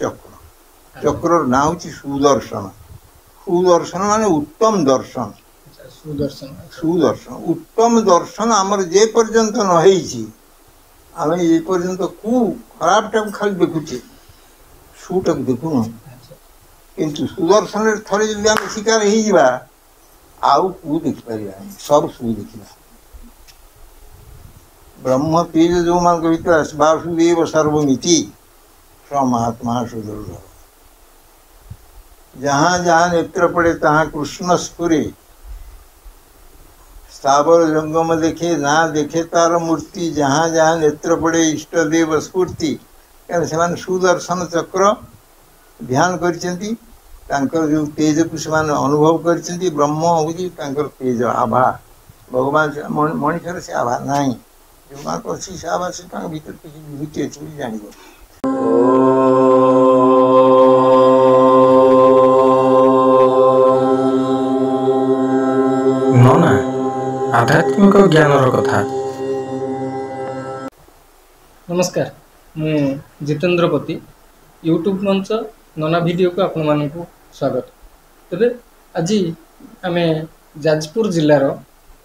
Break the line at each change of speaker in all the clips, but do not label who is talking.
चक्र चक्र ना हूँ सुदर्शन सुदर्शन माने उत्तम दर्शन
सुदर्शन
सुदर्शन उत्तम दर्शन आमर जे पर्यंत नई आम ये पर्यंत कु खराब टाक खाली देखुचे सुटा देखुन किंतु सुदर्शन थरे जब आम शिकार हो आउ कु देखिपर सब सु देखा ब्रह्म तेज जो मान भर वासुदेव सर्वमिति स महात्मा सुदुर्लभ जहाँ जहाँ नेत्र पड़े तहाँ कृष्ण स्फुरे स्थावर जंगम देखे ना देखे तार मूर्ति जहाँ जहाँ नेत्र पड़े इष्ट देव स्फूर्ति क्या सुदर्शन चक्र ध्यान करचंती जो तेज को से अनुभव करचंती ब्रह्म हूँ तेज आभा भगवान मनुष्य से आभा नाई जो अच्छी से आभा से भीतर किसी विभूति अच्छी जान
नना आध्यात्मिक ज्ञान कथा। नमस्कार मु जितेंद्र पति यूट्यूब मंच नना वीडियो को आपण मानकु स्वागत। तबे आज आम जाजपुर जिलार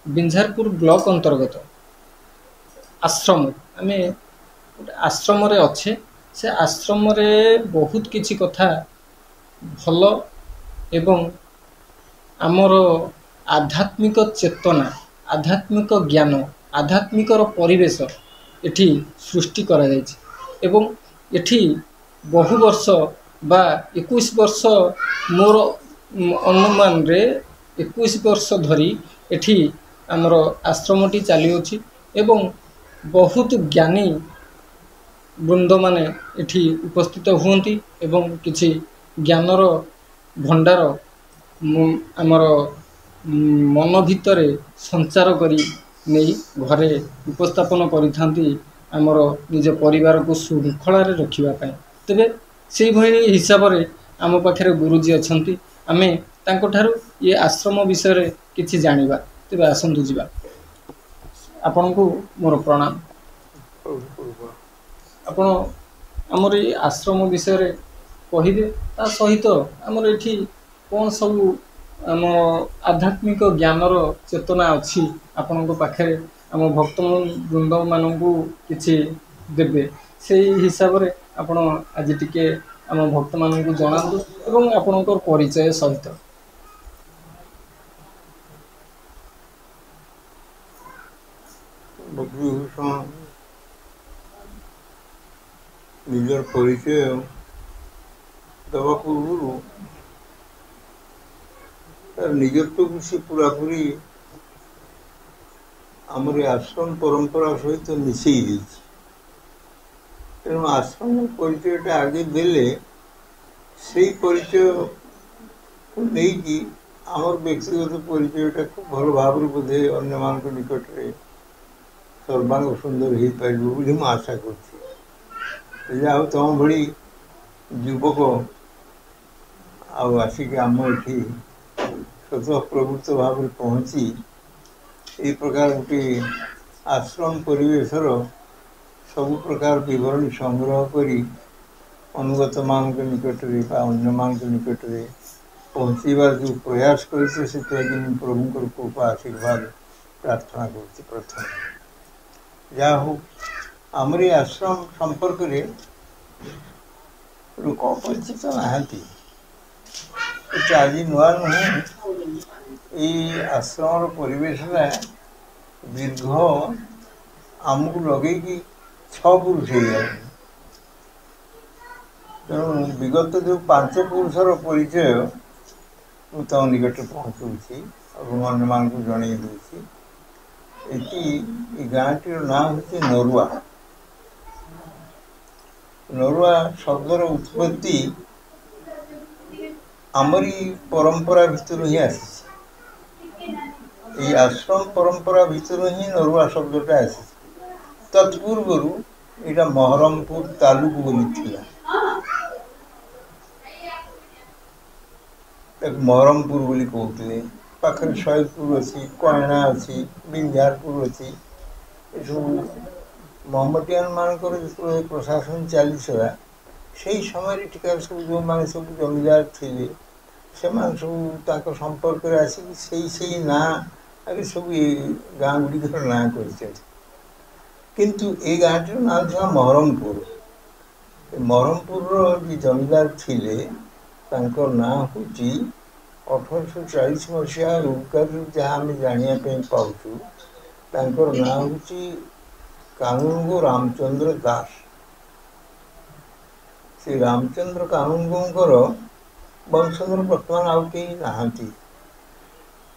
बिंझारपुर ब्लॉक अंतर्गत आश्रम आम आश्रम रे अच्छे से आश्रम रे बहुत किछि कथा भल एवं आमर आध्यात्मिक चेतना आध्यात्मिक ज्ञान आध्यात्मिक परिवेश एठी सृष्टि करा जायछि एवं एठी बहु वर्ष बा 21 वर्ष मोर अनुमान रे 21 वर्ष धरी एठी आमर आश्रमटी चली अछि एवं बहुत ज्ञानी वृंद माने एठी उपस्थित हुंती एवं किछि ज्ञानर भंडार आमर मन भितरे संचार करी नहीं घरे उपस्थापन करिथांती आमर निज परिवार को श्रृंखला रे रखिबा पय। तबे से भई हिसाब रे आम पाखरे गुरुजी अछंती आमे तांको ठारू ये आश्रम विषय रे किछि जानिबा। तबे आसंतु जिबा आपन को मोर प्रणाम। आपण आमर ये आश्रम विषय रे कहिबे ता सहित आमर एठी कोन सब आम आध्यात्मिक ज्ञानर चेतना अच्छी आपण पाखे आम भक्त वृंद मानू किसी देवे से हिसाब से आपण आज टिके आम भक्त मानू जनातु एवं आपणकर परिचय सहित।
निजर परिचय दवा पूर्व निजत्व को से पूरापूरी आमर आश्रम परंपरा सहित मिसई दी तेणु आश्रम परिचय आगे देले से परिचय को लेकिन आमर व्यक्तिगत परिचयटा खूब भल भाव बोधे अन्य मान निकट में सर्वांग सुंदर हो पार मुझे आशा कर तुम भली युवक आसिक आम ये स्वतः प्रवृत्त भाव में पहुँची ये प्रकार गोटे आश्रम परिवेशर सब प्रकार विवरणी संग्रह करी अनुगत मान निकट में अन्य मान निकट में पहुँचवार जो प्रयास करते प्रभु कृपा आशीर्वाद प्रार्थना कर प्रथम जहा हो आमरी आश्रम संपर्क में लोक परिचित नहांती आज नुआ नुह ये आश्रम परिवेश दीर्घ आमको लगे कि 6 पुरुष हो गए तेणु विगत जो 5 पुरुषर परिचय तम निकट पहुँचुची और अन्य मान को जन दूसरी ये गाँटी ना हूँ नरुआ नरुआ शब्दर उत्पत्ति आमरी परंपरा भितर ही आसी आश्रम परंपरा भितर ही नरुआ शब्दटा आसी तत्पूर्व यहाँ महरमपुर तालुक बोली महरमपुर बोली कहते पाखे शहीदपुर अच्छी कयना अच्छी बिंझारपुर अच्छी सब महमटियान मानकर जो प्रशासन चली सला ସେଇ ସମୟରେ ଏଠିକାର ସବୁ ଯେଉଁମାନେ ସବୁ ଜମିଦାର ଥିଲେ ସେମାନେ ସବୁ ତାଙ୍କ ସମ୍ପର୍କରେ ଆସିକି ସେଇ ନାଁରେ ସବୁ ଏ ଗାଁ ଗୁଡ଼ିକର ନାଁ କରିଛନ୍ତି। କିନ୍ତୁ ଏ ଗାଁଟିର ନାଁ ଥିଲା ମହରମପୁର। ମହରମପୁରର ଯିଏ ଜମିଦାର ଥିଲେ ତାଙ୍କ ନାଁ ହେଉଛି 1840 ମସିହା ରୁକାରୁ ଯାହା ଆମେ ଜାଣିବା ପାଇଁ ପାଉଛୁ, ତାଙ୍କର ନାଁ ହେଉଛି କାନୁନଗୋ ରାମଚନ୍ଦ୍ର ଦାସ। ସେ ରାମଚନ୍ଦ୍ର କାନୁନଗୋଙ୍କର ବଂଶଧର ବର୍ତ୍ତମାନ ଆଉ କେହି ନାହାନ୍ତି।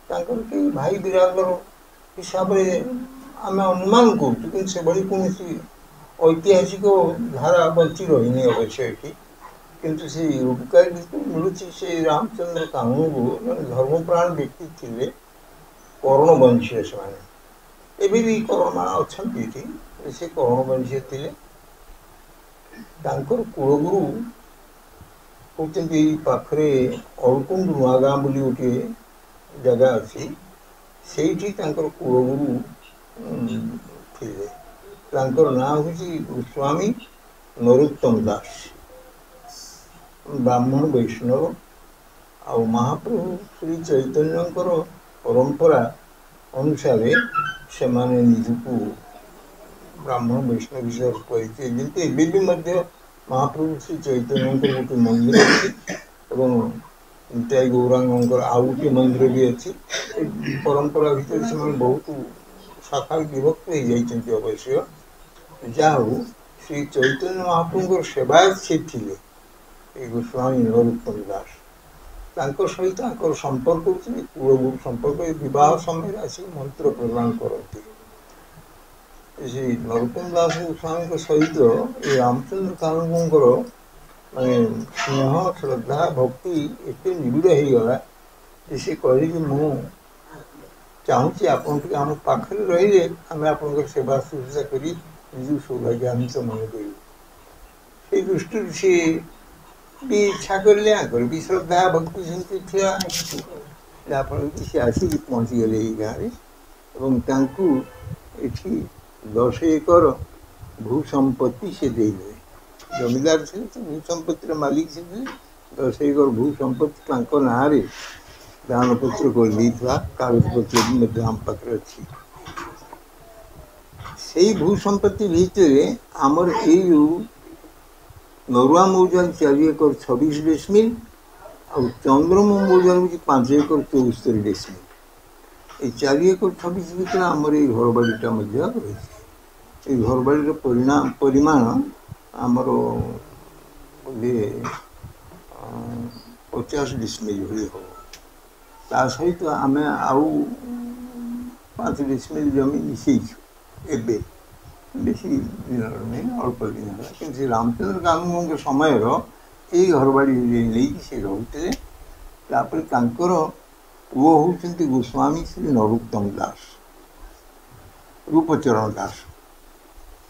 ତାଙ୍କର କେହି ଭାଇ ବିରାଦର ହିସାବରେ ଆମେ ଅନୁମାନ କରୁଛୁ, କିନ୍ତୁ ସେଭଳି କୌଣସି ଐତିହାସିକ ଧାରା ବଞ୍ଚି ରହିନି ଅବଶ୍ୟ ଏଠି। କିନ୍ତୁ ସେ ରୁକାରୀ ଭିତରୁ ମିଳୁଛି ସେ ରାମଚନ୍ଦ୍ର କାନୁନଗୋ ଜଣେ ଧର୍ମପ୍ରାଣ ବ୍ୟକ୍ତି ଥିଲେ, କରଣ ବଂଶୀୟ ସେମାନେ। ଏବେ ବି କରଣମାନେ ଅଛନ୍ତି ଏଠି, ସେ କରଣ ବଂଶୀୟ ଥିଲେ। ତାଙ୍କର କୂଳଗୁରୁ ହେଉଛନ୍ତି ଏଇ ପାଖରେ ଅଳକୁଣ୍ଡ ନୂଆଗାଁ ବୋଲି ଗୋଟିଏ ଜାଗା ଅଛି, ସେଇଠି ତାଙ୍କର କୂଳଗୁରୁ ଥିଲେ। ତାଙ୍କର ନାଁ ହେଉଛି ଗୋସ୍ୱାମୀ ନରୋତ୍ତମ ଦାସ, ବ୍ରାହ୍ମଣ ବୈଷ୍ଣବ। ଆଉ ମହାପ୍ରଭୁ ଶ୍ରୀ ଚୈତନ୍ୟଙ୍କର ପରମ୍ପରା ଅନୁସାରେ ସେମାନେ ନିଜକୁ ବ୍ରାହ୍ମଣ ବୈଷ୍ଣବ ହିସାବରେ ପରିଚୟ ଦିଅନ୍ତି। ଏବେ ବି ମଧ୍ୟ ମହାପ୍ରଭୁ ଶ୍ରୀ ଚୈତନ୍ୟଙ୍କର ଗୋଟେ ମନ୍ଦିର ଅଛି ଏବଂ ନିତାଇ ଗୌରାଙ୍ଗଙ୍କର ଆଉ ଗୋଟିଏ ମନ୍ଦିର ବି ଅଛି। ଏ ପରମ୍ପରା ଭିତରେ ସେମାନେ ବହୁତ ଶାଖାରେ ବିଭକ୍ତ ହେଇଯାଇଛନ୍ତି ଅବଶ୍ୟ। ଯାହା ହଉ, ଶ୍ରୀ ଚୈତନ୍ୟ ମହାପ୍ରଭୁଙ୍କର ସେବାୟତ ସେ ଥିଲେ ଏ ଗୋସ୍ୱାମୀ ନରୋତ୍ତମ ଦାସ। ତାଙ୍କ ସହିତ ତାଙ୍କର ସମ୍ପର୍କ ହେଉଛି କୂଳଗୁରୁ ସମ୍ପର୍କ। ଏ ବିବାହ ସମୟରେ ଆସିକି ମନ୍ତ୍ର ପ୍ରଦାନ କରନ୍ତି। ସେ ନରୋତ୍ତମ ଦାସ ଗୋସ୍ୱାମୀଙ୍କ ସହିତ ଏ ରାମଚନ୍ଦ୍ର କାନୁନଗୋଙ୍କର ମାନେ ସ୍ନେହ, ଶ୍ରଦ୍ଧା, ଭକ୍ତି ଏତେ ନିବିଡ଼ ହେଇଗଲା ଯେ ସେ କହିଲେ କି ମୁଁ ଚାହୁଁଛି ଆପଣ ଟିକେ ଆମ ପାଖରେ ରହିଲେ ଆମେ ଆପଣଙ୍କର ସେବା ଶୁଶ୍ରୂଷା କରି ନିଜକୁ ସୌଭାଗ୍ୟାନ୍ୱିତ ମନେ କରିବୁ। ସେଇ ଦୃଷ୍ଟିରୁ ସିଏ ବି ଇଚ୍ଛା କରିଲେ, ଆଙ୍କର ବି ଶ୍ରଦ୍ଧା ଭକ୍ତି ସେମିତି ଥିଲା, ଯାହାଫଳରେ କି ସେ ଆସିକି ପହଞ୍ଚିଗଲେ ଏଇ ଗାଁରେ ଏବଂ ତାଙ୍କୁ ଏଠି 10 ଏକର ଭୂ ସମ୍ପତ୍ତି ସେ ଦେଇଦେଲେ। ଜମିଦାର ଥିଲେ ତ ଭୂ ସମ୍ପତ୍ତିର ମାଲିକ ସେ ଥିଲେ। 10 ଏକର ଭୂ ସମ୍ପତ୍ତି ତାଙ୍କ ନାଁରେ ଦାନପତ୍ର କରିଦେଇଥିବା କାଗଜପତ୍ର ବି ମଧ୍ୟ ଆମ ପାଖରେ ଅଛି। ସେଇ ଭୂ ସମ୍ପତ୍ତି ଭିତରେ ଆମର ଏଇ ଯେଉଁ ନରୁଆ ମୌଜାର 4 ଏକର 26 ଡେସିମିଲ ଆଉ ଚନ୍ଦ୍ରମା ମୌଜାର ହେଉଛି 5 ଏକର 74 ଡେସିମିଲ। এই 4 ଏକର 26 ଭିତରେ ଆମର ଏଇ ଘରବାଡ଼ିଟା ମଧ୍ୟ ରହିଛି। এই ଘରବାଡ଼ିର ପରିମାଣ ଆମର ବୋଧେ 50 ଡେସିମିଲ ଭଳି ହେବ। ତା ସହିତ ଆମେ ଆଉ 5 ଡେସିମିଲ ଜମି ମିଶେଇଛୁ ଏବେ, ବେଶୀ ଦିନର ନାହିଁ, ଅଳ୍ପ ଦିନ ହେଲା। କିନ୍ତୁ ସେ ରାମଚନ୍ଦ୍ର କାନୁନଗୋଙ୍କ ସମୟର ଏଇ ଘରବାଡ଼ି ନେଇକି ସେ ରହୁଥିଲେ। ତାପରେ ତାଙ୍କର ପୁଅ ହେଉଛନ୍ତି ଗୋସ୍ୱାମୀ ଶ୍ରୀ ନରୋତ୍ତମ ଦାସ, ରୂପଚରଣ ଦାସ।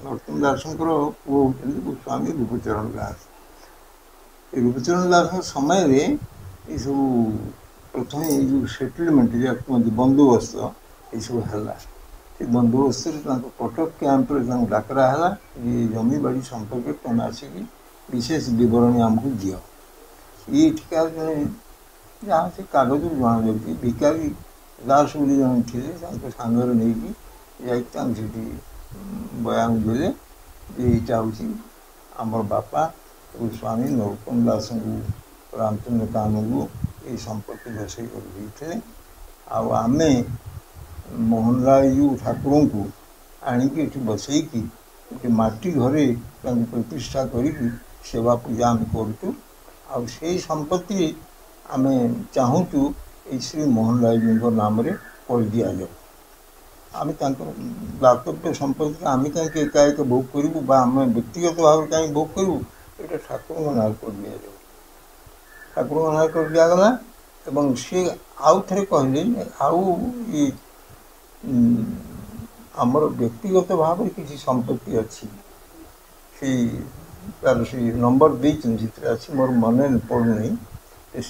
ନରୋତ୍ତମ ଦାସଙ୍କର ପୁଅ ହେଉଛନ୍ତି ଗୋସ୍ୱାମୀ ରୂପଚରଣ ଦାସ। ଏ ରୂପଚରଣ ଦାସଙ୍କ ସମୟରେ ଏସବୁ ପ୍ରଥମେ ଏଇ ଯେଉଁ ସେଟଲମେଣ୍ଟ ଯାହା କୁହନ୍ତି ବନ୍ଦୋବସ୍ତ ଏସବୁ ହେଲା। ସେ ବନ୍ଦୋବସ୍ତରେ ତାଙ୍କ କଟକ କ୍ୟାମ୍ପରେ ତାଙ୍କୁ ଡାକରା ହେଲା ଯେ ଜମିବାଡ଼ି ସମ୍ପର୍କରେ ତୁମେ ଆସିକି ବିଶେଷ ବିବରଣୀ ଆମକୁ ଦିଅ। ଇଏ ଏଠିକାର ଜଣେ ଯାହା ସେ କାଗଜରୁ ଜଣାଯାଉଛି ଭିକାରୀ ଦାସ ବୋଲି ଜଣେ ଥିଲେ, ତାଙ୍କ ସାଙ୍ଗରେ ନେଇକି ଯାଇକି ତାଙ୍କୁ ସେଠି ବୟାନ ଦେଲେ ଯେ ଏଇଟା ହେଉଛି ଆମର ବାପା ଗୋସ୍ୱାମୀ ନରୋତ୍ତମ ଦାସଙ୍କୁ ରାମଚନ୍ଦ୍ର କାନୁନଗୋ ଏଇ ସମ୍ପତ୍ତି ବସେଇ କରି ଦେଇଥିଲେ। ଆଉ ଆମେ ମୋହନରାୟ ଠାକୁରଙ୍କୁ ଆଣିକି ଏଠି ବସେଇକି ଗୋଟେ ମାଟି ଘରେ ତାଙ୍କୁ ପ୍ରତିଷ୍ଠା କରିକି ସେବା ପୂଜା ଆମେ କରୁଛୁ। ଆଉ ସେଇ ସମ୍ପତ୍ତି ଆମେ ଚାହୁଁଛୁ ଏଇ ଶ୍ରୀ ମୋହନରାୟଙ୍କ ନାମରେ କରିଦିଆଯାଉ। ଆମେ ତାଙ୍କର ଦାତବ୍ୟ ସମ୍ପତ୍ତିକୁ ଆମେ କାହିଁକି ଏକା ଏକ ଭୋଗ କରିବୁ ବା ଆମେ ବ୍ୟକ୍ତିଗତ ଭାବରେ କାହିଁକି ଭୋଗ କରିବୁ, ଏଇଟା ଠାକୁରଙ୍କ ନାଁରେ କରିଦିଆଯାଉ। ଠାକୁରଙ୍କ ନାଁରେ କରିଦିଆଗଲା ଏବଂ ସିଏ ଆଉ ଥରେ କହିଲେ ଆଉ ଏ ଆମର ବ୍ୟକ୍ତିଗତ ଭାବରେ କିଛି ସମ୍ପତ୍ତି ଅଛି, ସେଇ ତାର ସେଇ ନମ୍ବର ଦେଇଛନ୍ତି, ସେଥିରେ ଅଛି, ମୋର ମନେ ପଡ଼ୁନାହିଁ।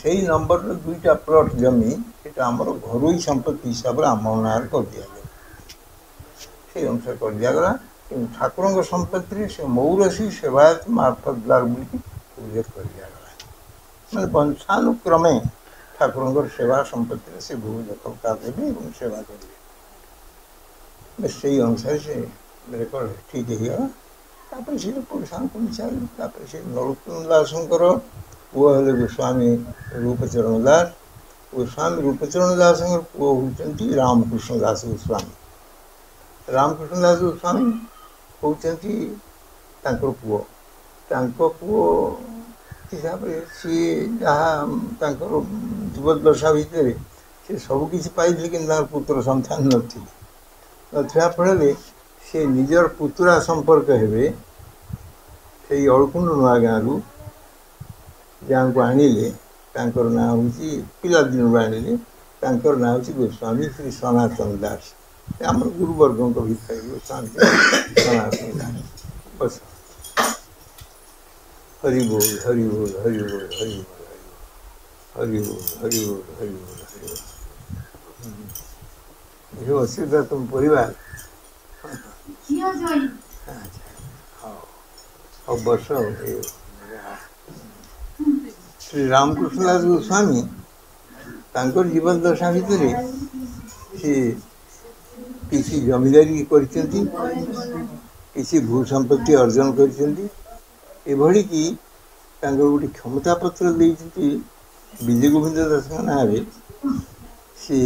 ସେଇ ନମ୍ବରର 2ଟା ପ୍ଲଟ୍ ଜମି ସେଟା ଆମର ଘରୋଇ ସମ୍ପତ୍ତି ହିସାବରେ ଆମ ନାଁରେ କରିଦିଆଯାଉ। ସେଇ ଅନୁସାରେ କରିଦିଆଗଲା। କିନ୍ତୁ ଠାକୁରଙ୍କ ସମ୍ପତ୍ତିରେ ସେ ମୌରସୀ ସେବାୟତ ମାର୍ଫତଦାର ବୋଲିକି उल्लेख कर दिगला मैं वंशानुक्रमे ठाकुर सेवा संपत्ति से भू दखल करदेवी और सेवा करेंगे से अनुसार से रेकर्ड ठीक है से पुरुषानुक्रम चल से नरोत्तम दास पुआ हेले गोस्वामी रूपचरण दास गोस्वामी रूपचरण दास पुआ होती रामकृष्ण दास गोस्वामी रामकृष्ण दास गोस्वामी होती पुओ पुओ हिसाब से सी जहाँ जीवदशा भितर से सबकि पाई कि पुत्र संतान नाला फल से निजर पुतुरा संपर्क हे से अड़कुंड नुआ गाँव जहाँ को आणिले ना हूँ पिला दिन आणिले ना हूँ गोस्वामी श्री सनातन दास आम गुरुवर्गों भितर गोस्वामी सनातन दास बस हरि बोल हरि बोल हरि बोल हरि बोल हरि बोल हरि बोल हरि बोल हरि बोल ये असुविधा तुम परिवार अब वर्ष श्री रामकृष्ण दास गोस्वामी जीवन दशा भितर से किसी जमीदारी किसी भू संपत्ति अर्जन कर एभली कि गोटे क्षमता पत्र विजय गोविंद दास ना से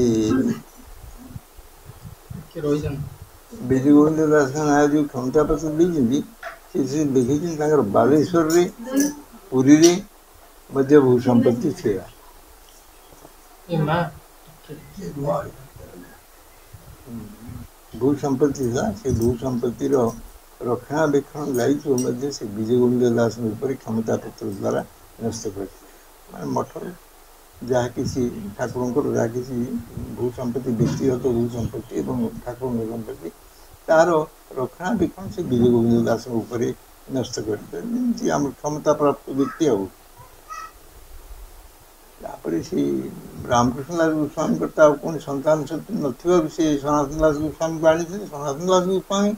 विजय गोविंद दास ना जो क्षमता पत्र देखे बालेश्वर रे पुरी रे मध्य भू संपत्ति थी भू संपत्ति था से भू संपत्ति रक्षणाबेक्षण दायित्व मध्य से विजय गोविंद दास क्षमता पत्र द्वारा नष्ट कर मठ जहाँ किसी ठाकुर जहाँ किसी भू संपत्ति व्यक्तिगत भू संपत्ति और ठाकुर संपत्ति तार रक्षणाबेक्षण से विजय गोविंद दास नष्ट कर क्षमता प्राप्त व्यक्ति आपर से रामकृष्ण दास गोस्वामी कौन संतान शक्ति न से सनातन दास गोस्वामी को आनी सनातन दास गोस्वामी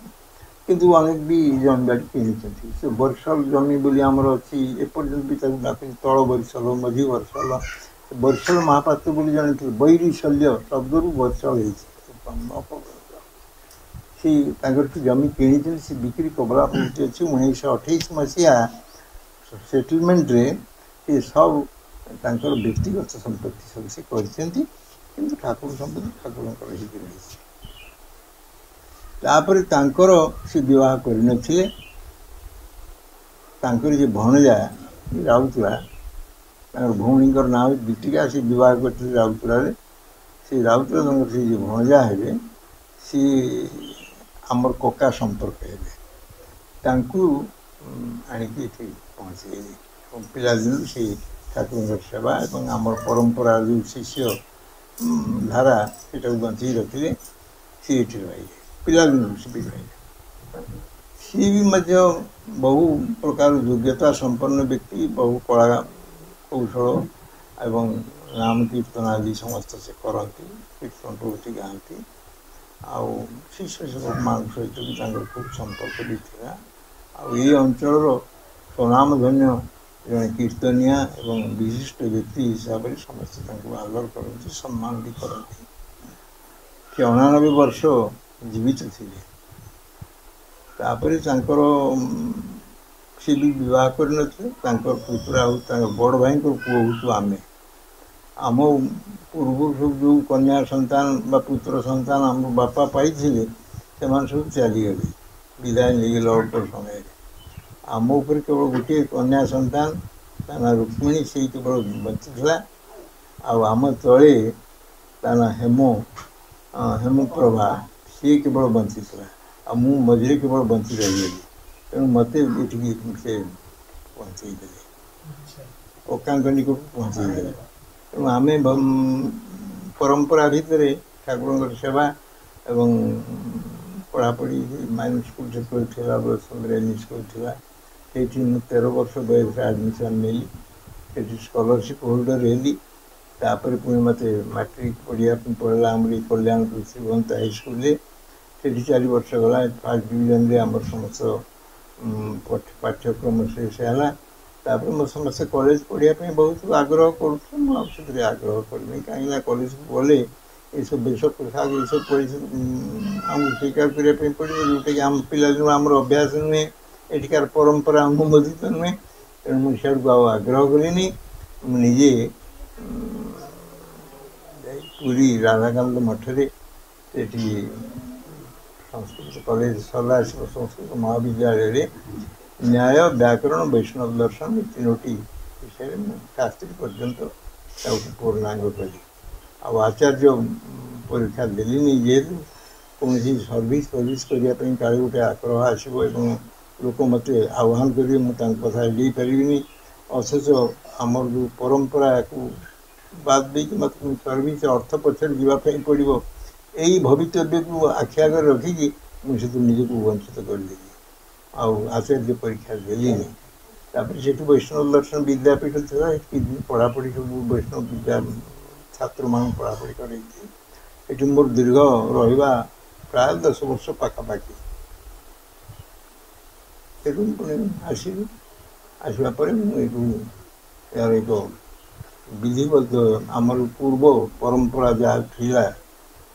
किंतु अनेक भी जमीदारी किनी से बरसल जमी बोली आमर अच्छी एपर्यंत भी डाक तल बरसल मझी बरसल बरसल महापात्र बोली जानी बैरी शल्य शब्द रू बरसल से जमी किनी से बिक्री कबलापति अच्छी 1928 मसीहा सेटलमेंट रे ये सब व्यक्तिगत संपत्ति सब से कर ठाकुर संपत्ति ठाकुर तापर से विवाह करनथिले जे भणजा राउतरा भौणी ना दीटिका से विवाह करते राउतरा से राउतरा से जो भणजा हे सी आमर कका संपर्क हे आणिकी पहुँचे पिलादिन से ठाकुर सेवा और आमर परंपरा जो शिष्य धारा से बंची रखिले सी रही पिलादिन से भी सी भी बहु प्रकार योग्यता संपन्न व्यक्ति बहु कला कौशल एवं नाम कीर्तन आदि समस्त से करती कीर्तन प्रवृत्ति गाँति आउ शिष्य सेवक मान सहित भी खूब संपर्क भी था आई अंचल स्वनामधन्य जड़े कीर्तनिया एवं विशिष्ट व्यक्ति हिसाब से समस्त आदर करते सम्मान भी करती 99 वर्ष जीवित थे तापर सी भी विवाह कर पुतुरा बड़ भाई पुओ हूँ आम आम पूर्व सब जो कन्या संतान बा पुत्र संतान आम बापा पाई से सब चलीगले विदाय नहीं अल्प समय आम उपर केवल गोटे कन्या संतान ता रुक्मिणी से केवल बची आम तले ता हेमो हेमप्रभा सी केवल बंची आ मु मझे केवल बंची रही तेणु मत से पहुँचईदे कका निकट पहुँचईदे तेणु आम परंपरा भितर ठाकुर सेवा एवं पढ़ापढ़ी माइनर स्कूल से पढ़ा संग्रामी स्कूल था से 13 वर्ष बयस एडमिशन नहीं स्कॉलरशिप होल्डर रही तापर पुणी मत मैट्रिक पढ़ा आम कल्याणपुर श्रीवंत हाई स्कूल से 4 वर्ष गला फर्स्ट डिविजन रे आम समस्त पाठ्यक्रम शेष है तापर मो समस्त कॉलेज पढ़ाई बहुत आग्रह कर आग्रह करमी कहीं कॉलेज गले ये सब वेश पोशाक ये सब आमको स्वीकार करने पड़ो जोटा कि आम पिला दिन आम अभ्यास नुहे एठिकार परंपरा अनुमोदित नुहे तेणु मुझे आग्रह कलिनी निजे पुरी राधाकांत मठरे संस्कृत कॉलेज सलाशिव संस्कृत महाविद्यालय न्याय व्याकरण वैष्णव दर्शन तीनोटी विषय शास्त्री पर्यंत पूर्णांग कली आचार्य परीक्षा देली जेहेतु कौन सर्विस करने काले गोटे आग्रह आसो लोक मत आह्वान करेंगे मुझे कथा ले पारि अथच आमर जो परंपरा को बाद दे मत सर्विस अर्थ पचर जावाई पड़ो यही भवितव्य को आखि आगे रखिकी मुझे निजक वंचित करदेली आचार्य परीक्षा देली से वैष्णव दर्शन विद्यापीठ था पढ़ापढ़ी सब वैष्णव विद्या छात्र मान पढ़ापढ़ी कर मोर दीर्घ रहा प्राय 10 वर्ष पाखापाखि पुणी आसला यार एक विधिबद्ध आमर पूर्व परंपरा जहाँ थिला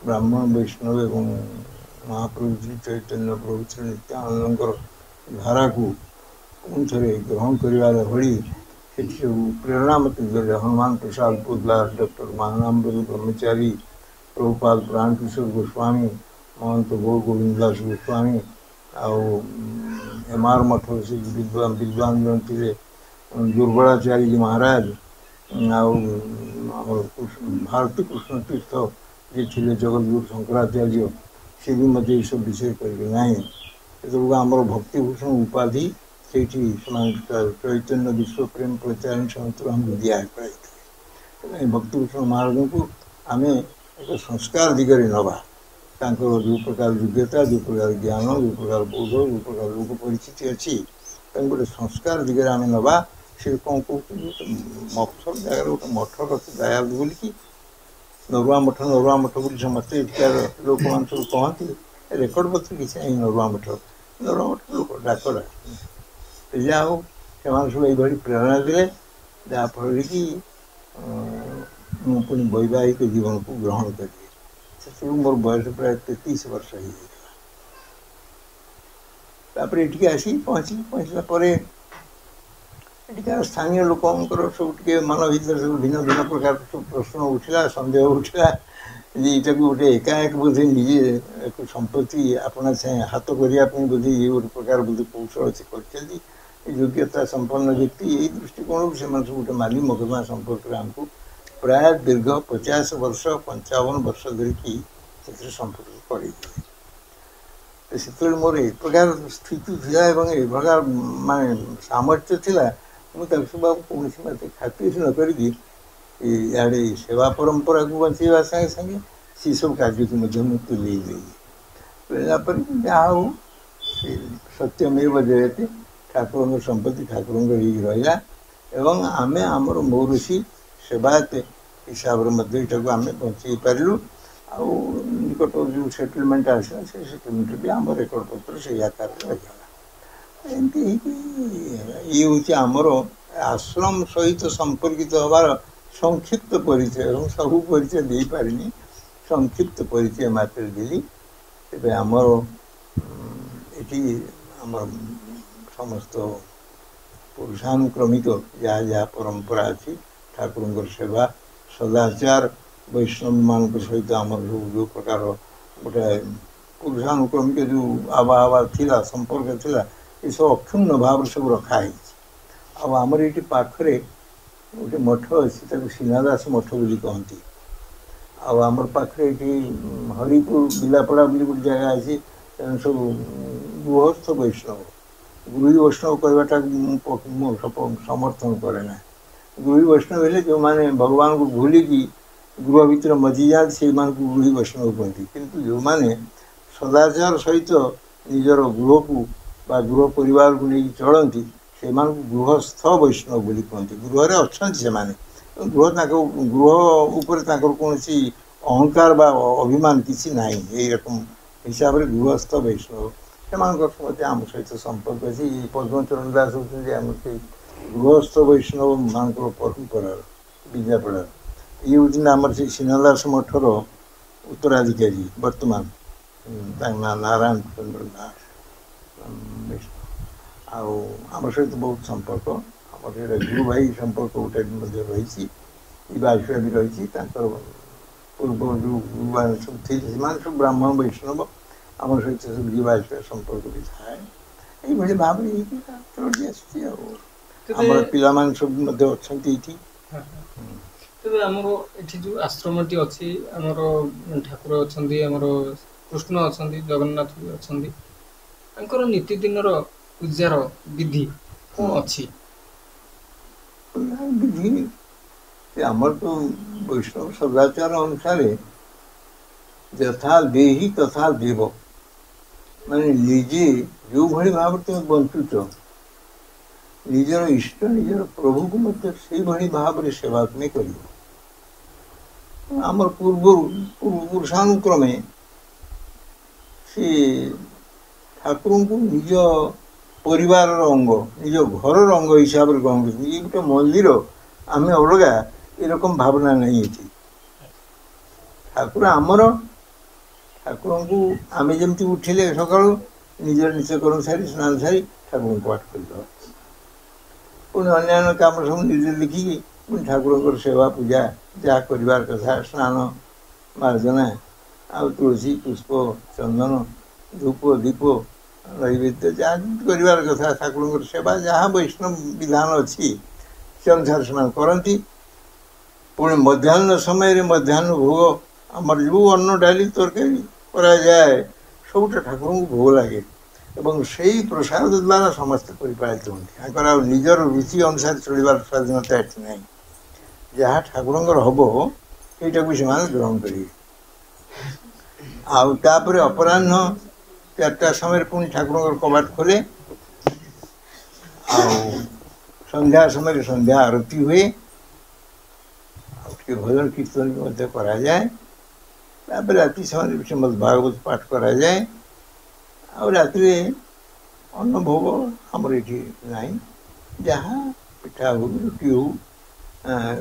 ब्राह्मण वैष्णव एवं महाप्रभु श्री चैतन्य प्रभु श्री नित्यानंद धारा को पुणी थे ग्रहण कर सब प्रेरणा मत देते हनुमान प्रसाद पोद्दार डॉक्टर महानामृत ब्रह्मचारी प्रभुपाद प्राण किशोर गोस्वामी महंत गौर गोविंद दास गोस्वामी एम आर मठ से विद्वान जन थे दुर्बलाचार्य जी महाराज भारती कृष्ण तीर्थ जी थे जगतगुरु शंकराचार्य सी भी मत सब विषय करना आमर भक्तिभूषण उपाधि से चैतन्य विश्व प्रेम प्रचारण समिति हमको दिखाई भक्तिभूषण महाराज को आम एक संस्कार दिगरे नवा जो प्रकार योग्यता जो प्रकार ज्ञान जो प्रकार बोध जो प्रकार लोक परिचिति अच्छी गोटे संस्कार दिगरे आम नवा से कौन कौन मफल जगह गोटे मठ रखी दयाल बोलिकी नरुआ मठ बोली समस्त लोक मान सब कहती रेकर्ड पत्र किसी नहीं नरुआ मठ लोक डाकरा जहाँ हो सब ये प्रेरणा दे जहाँफल कि मुझे वैवाहिक जीवन को ग्रहण करी से मोर बयस प्राय 33 वर्ष हो ये आसी पहुँचला स्थानीय लोक सब मन भर सब भिन्न भिन्न प्रकार सब प्रश्न उठला सन्देह उठला ये गोटे एकाएक बोधे निजे एक संपत्ति अपना छाए हाथ करने बोधे ये गोटे प्रकार बोधे कौशल से कर योग्यता संपन्न व्यक्ति यही दृष्टिकोण से गोटे माली मोकदमा संपर्क में आमको प्राय दीर्घ 50 वर्ष 55 वर्ष धरिकी संपर्क कर मोर एक प्रकार स्थिति था एक प्रकार माने सामर्थ्य था मुझे सब कौन मत खातिर न करी इे सेवा परंपरा को बचेवा संगे संगे सी सब कार्य को तुले जहाँ हो सत्यमेव जयते ठाकुर संपत्ति ठाकुर रहा एवं आम आमर मौऋषि सेवायत हिसाब से आम बचे पार्लु निकट जो सेटलमेंट आसला से सेटलमेंट भी आम रेकर्ड पत्र से आकार रहीगला एमती ये हूँ आमर आश्रम सहित संपर्कित हबार संक्षिप्त परिचय सबू परिचय दे पारिनी संक्षिप्त परिचय मात्र देली तेज आमर ये आमर समस्त पुरुषानुक्रमिक जहाँ जहाँ परंपरा अच्छी ठाकुर सेवा सदाचार वैष्णव मान सहित आमर जो प्रकार गोटे पुरुषानुक्रमिक जो आवा थिला संपर्क थिला ये सब अक्षुण्ण भाव सब रखाई आमर ये पाखरे गोटे मठ अच्छी सीनादास मठ बोली कहती आमर पाखे ये हरिपुर बिलापड़ा बोली गोटे जगह अच्छी सब गृहस्थ वैष्णव गृही वैष्णव कहवाटा समर्थन करे ना गृही वैष्णव है जो मैंने भगवान को भूलिकी गृह भर मजी जाते से गृही वैष्णव कहती किंतु जो मैंने सदाचार सहित निजर गृह को गृह परिवार को नहीं चलती से गृहस्थ वैष्णव बोली कहती गृह अच्छा से गृह गृह उपर कौन अहंकार बा अभिमान किसी ना यही रकम हिसाब से गृहस्थ वैष्णव से आम सहित संपर्क अच्छी पद्मचरण दास होती आम से ଗୃହସ୍ଥ ବୈଷ୍ଣବ ମାନଙ୍କର ପରମ୍ପରାର ବିଦ୍ୟାପଡ଼ାର ଇଏ ହେଉଛନ୍ତି ଆମର ସେ ସିଂହଦାସ ମଠର ଉତ୍ତରାଧିକାରୀ ବର୍ତ୍ତମାନ ତାଙ୍କ ନାଁ ନାରାୟଣ ଚନ୍ଦ୍ର ଦାସ ବୈଷ୍ଣବ। ଆଉ ଆମ ସହିତ ବହୁତ ସମ୍ପର୍କ, ଆମର ସେଇଟା ଗୁରୁ ଭାଇ ସମ୍ପର୍କ ଗୋଟେ ମଧ୍ୟ ରହିଛି, ଯିବା ଆସିବା ବି ରହିଛି। ତାଙ୍କର ପୂର୍ବ ଯେଉଁ ଗୁରୁମାନେ ସବୁ ଥିଲେ ସେମାନେ ସବୁ ବ୍ରାହ୍ମଣ ବୈଷ୍ଣବ, ଆମ ସହିତ ସବୁ ଯିବା ଆସିବା ସମ୍ପର୍କ ବି ଥାଏ। ଏଇଭଳି ଭାବରେ ହେଇକି ଚଳି ଆସିଛି। ଆଉ ଆମର ପିଲାମାନେ ସବୁ ମଧ୍ୟ ଅଛନ୍ତି ଏଇଠି।
ତେବେ ଆମର ଏଠି ଯେଉଁ ଆଶ୍ରମଟି ଅଛି, ଆମର ଠାକୁର ଅଛନ୍ତି, ଆମର କୃଷ୍ଣ ଅଛନ୍ତି, ଜଗନ୍ନାଥ ବି ଅଛନ୍ତି, ତାଙ୍କର ନୀତିଦିନର ପୂଜାର ବିଧି କ'ଣ ଅଛି?
ବିଧି ଆମର ତ ବୈଷ୍ଣବ ସଦାଚାର ଅନୁସାରେ ଯଥା ଦେହି ତଥା ଦେବ, ମାନେ ନିଜେ ଯେଉଁଭଳି ଭାବରେ ତୁମେ ବଞ୍ଚୁଛ ନିଜର ଇଷ୍ଟ ନିଜର ପ୍ରଭୁକୁ ମଧ୍ୟ ସେଇଭଳି ଭାବରେ ସେବା ତୁମେ କରିବ। ଆମର ପୁରୁଷାନୁକ୍ରମେ ସେ ଠାକୁରଙ୍କୁ ନିଜ ପରିବାରର ଅଙ୍ଗ, ନିଜ ଘରର ଅଙ୍ଗ ହିସାବରେ ଗ୍ରହଣ କରୁଛନ୍ତି। ଇଏ ଗୋଟେ ମନ୍ଦିର, ଆମେ ଅଲଗା, ଏରକମ ଭାବନା ନାହିଁ ଏଠି। ଠାକୁର ଆମର, ଠାକୁରଙ୍କୁ ଆମେ ଯେମିତି ଉଠିଲେ ସକାଳୁ ନିଜର ନିତ୍ୟକର୍ମ ସାରି ସ୍ନାନ ସାରି ଠାକୁରଙ୍କୁ ପାଠ କରିଦେବା, ପୁଣି ଅନ୍ୟାନ୍ୟ କାମ ସବୁ ନିଜେ ଲେଖିକି ପୁଣି ଠାକୁରଙ୍କର ସେବା ପୂଜା ଯାହା କରିବାର କଥା, ସ୍ନାନ ମାର୍ଜନା ଆଉ ତୁଳସୀ ପୁଷ୍ପ ଚନ୍ଦନ ଧୂପ ଦୀପ ନୈବେଦ୍ୟ ଯାହା ଯେମିତି କରିବାର କଥା, ଠାକୁରଙ୍କର ସେବା ଯାହା ବୈଷ୍ଣବ ବିଧାନ ଅଛି ସେ ଅନୁସାରେ ସେମାନେ କରନ୍ତି। ପୁଣି ମଧ୍ୟାହ୍ନ ସମୟରେ ମଧ୍ୟାହ୍ନ ଭୋଗ ଆମର ଯେଉଁ ଅନ୍ନ ଡାଲି ତରକାରୀ କରାଯାଏ ସବୁଟା ଠାକୁରଙ୍କୁ ଭୋଗ ଲାଗେ ଏବଂ ସେଇ ପ୍ରସାଦ ଦ୍ୱାରା ସମସ୍ତେ ପରିପାଳିତ ହୁଅନ୍ତି। ତାଙ୍କର ଆଉ ନିଜର ରୁଚି ଅନୁସାରେ ଚଳିବାର ସ୍ୱାଧୀନତା ଏଠି ନାହିଁ। ଯାହା ଠାକୁରଙ୍କର ହବ ସେଇଟାକୁ ସେମାନେ ଗ୍ରହଣ କରିବେ। ଆଉ ତାପରେ ଅପରାହ୍ନ 4ଟା ସମୟରେ ପୁଣି ଠାକୁରଙ୍କର କବାଟ ଖୋଲେ, ଆଉ ସନ୍ଧ୍ୟା ସମୟରେ ସନ୍ଧ୍ୟା ଆରତି ହୁଏ, ଆଉ ଟିକେ ଭଜନ କୀର୍ତ୍ତନ ମଧ୍ୟ କରାଯାଏ। ତାପରେ ରାତି ସମୟରେ ଶ୍ରୀମଦ୍ ଭାଗବତ ପାଠ କରାଯାଏ। ଆଉ ରାତିରେ ଅନ୍ନ ଭୋଗ ଆମର ଏଠି ନାହିଁ, ଯାହା ପିଠା ହଉ ରୁଟି ହଉ,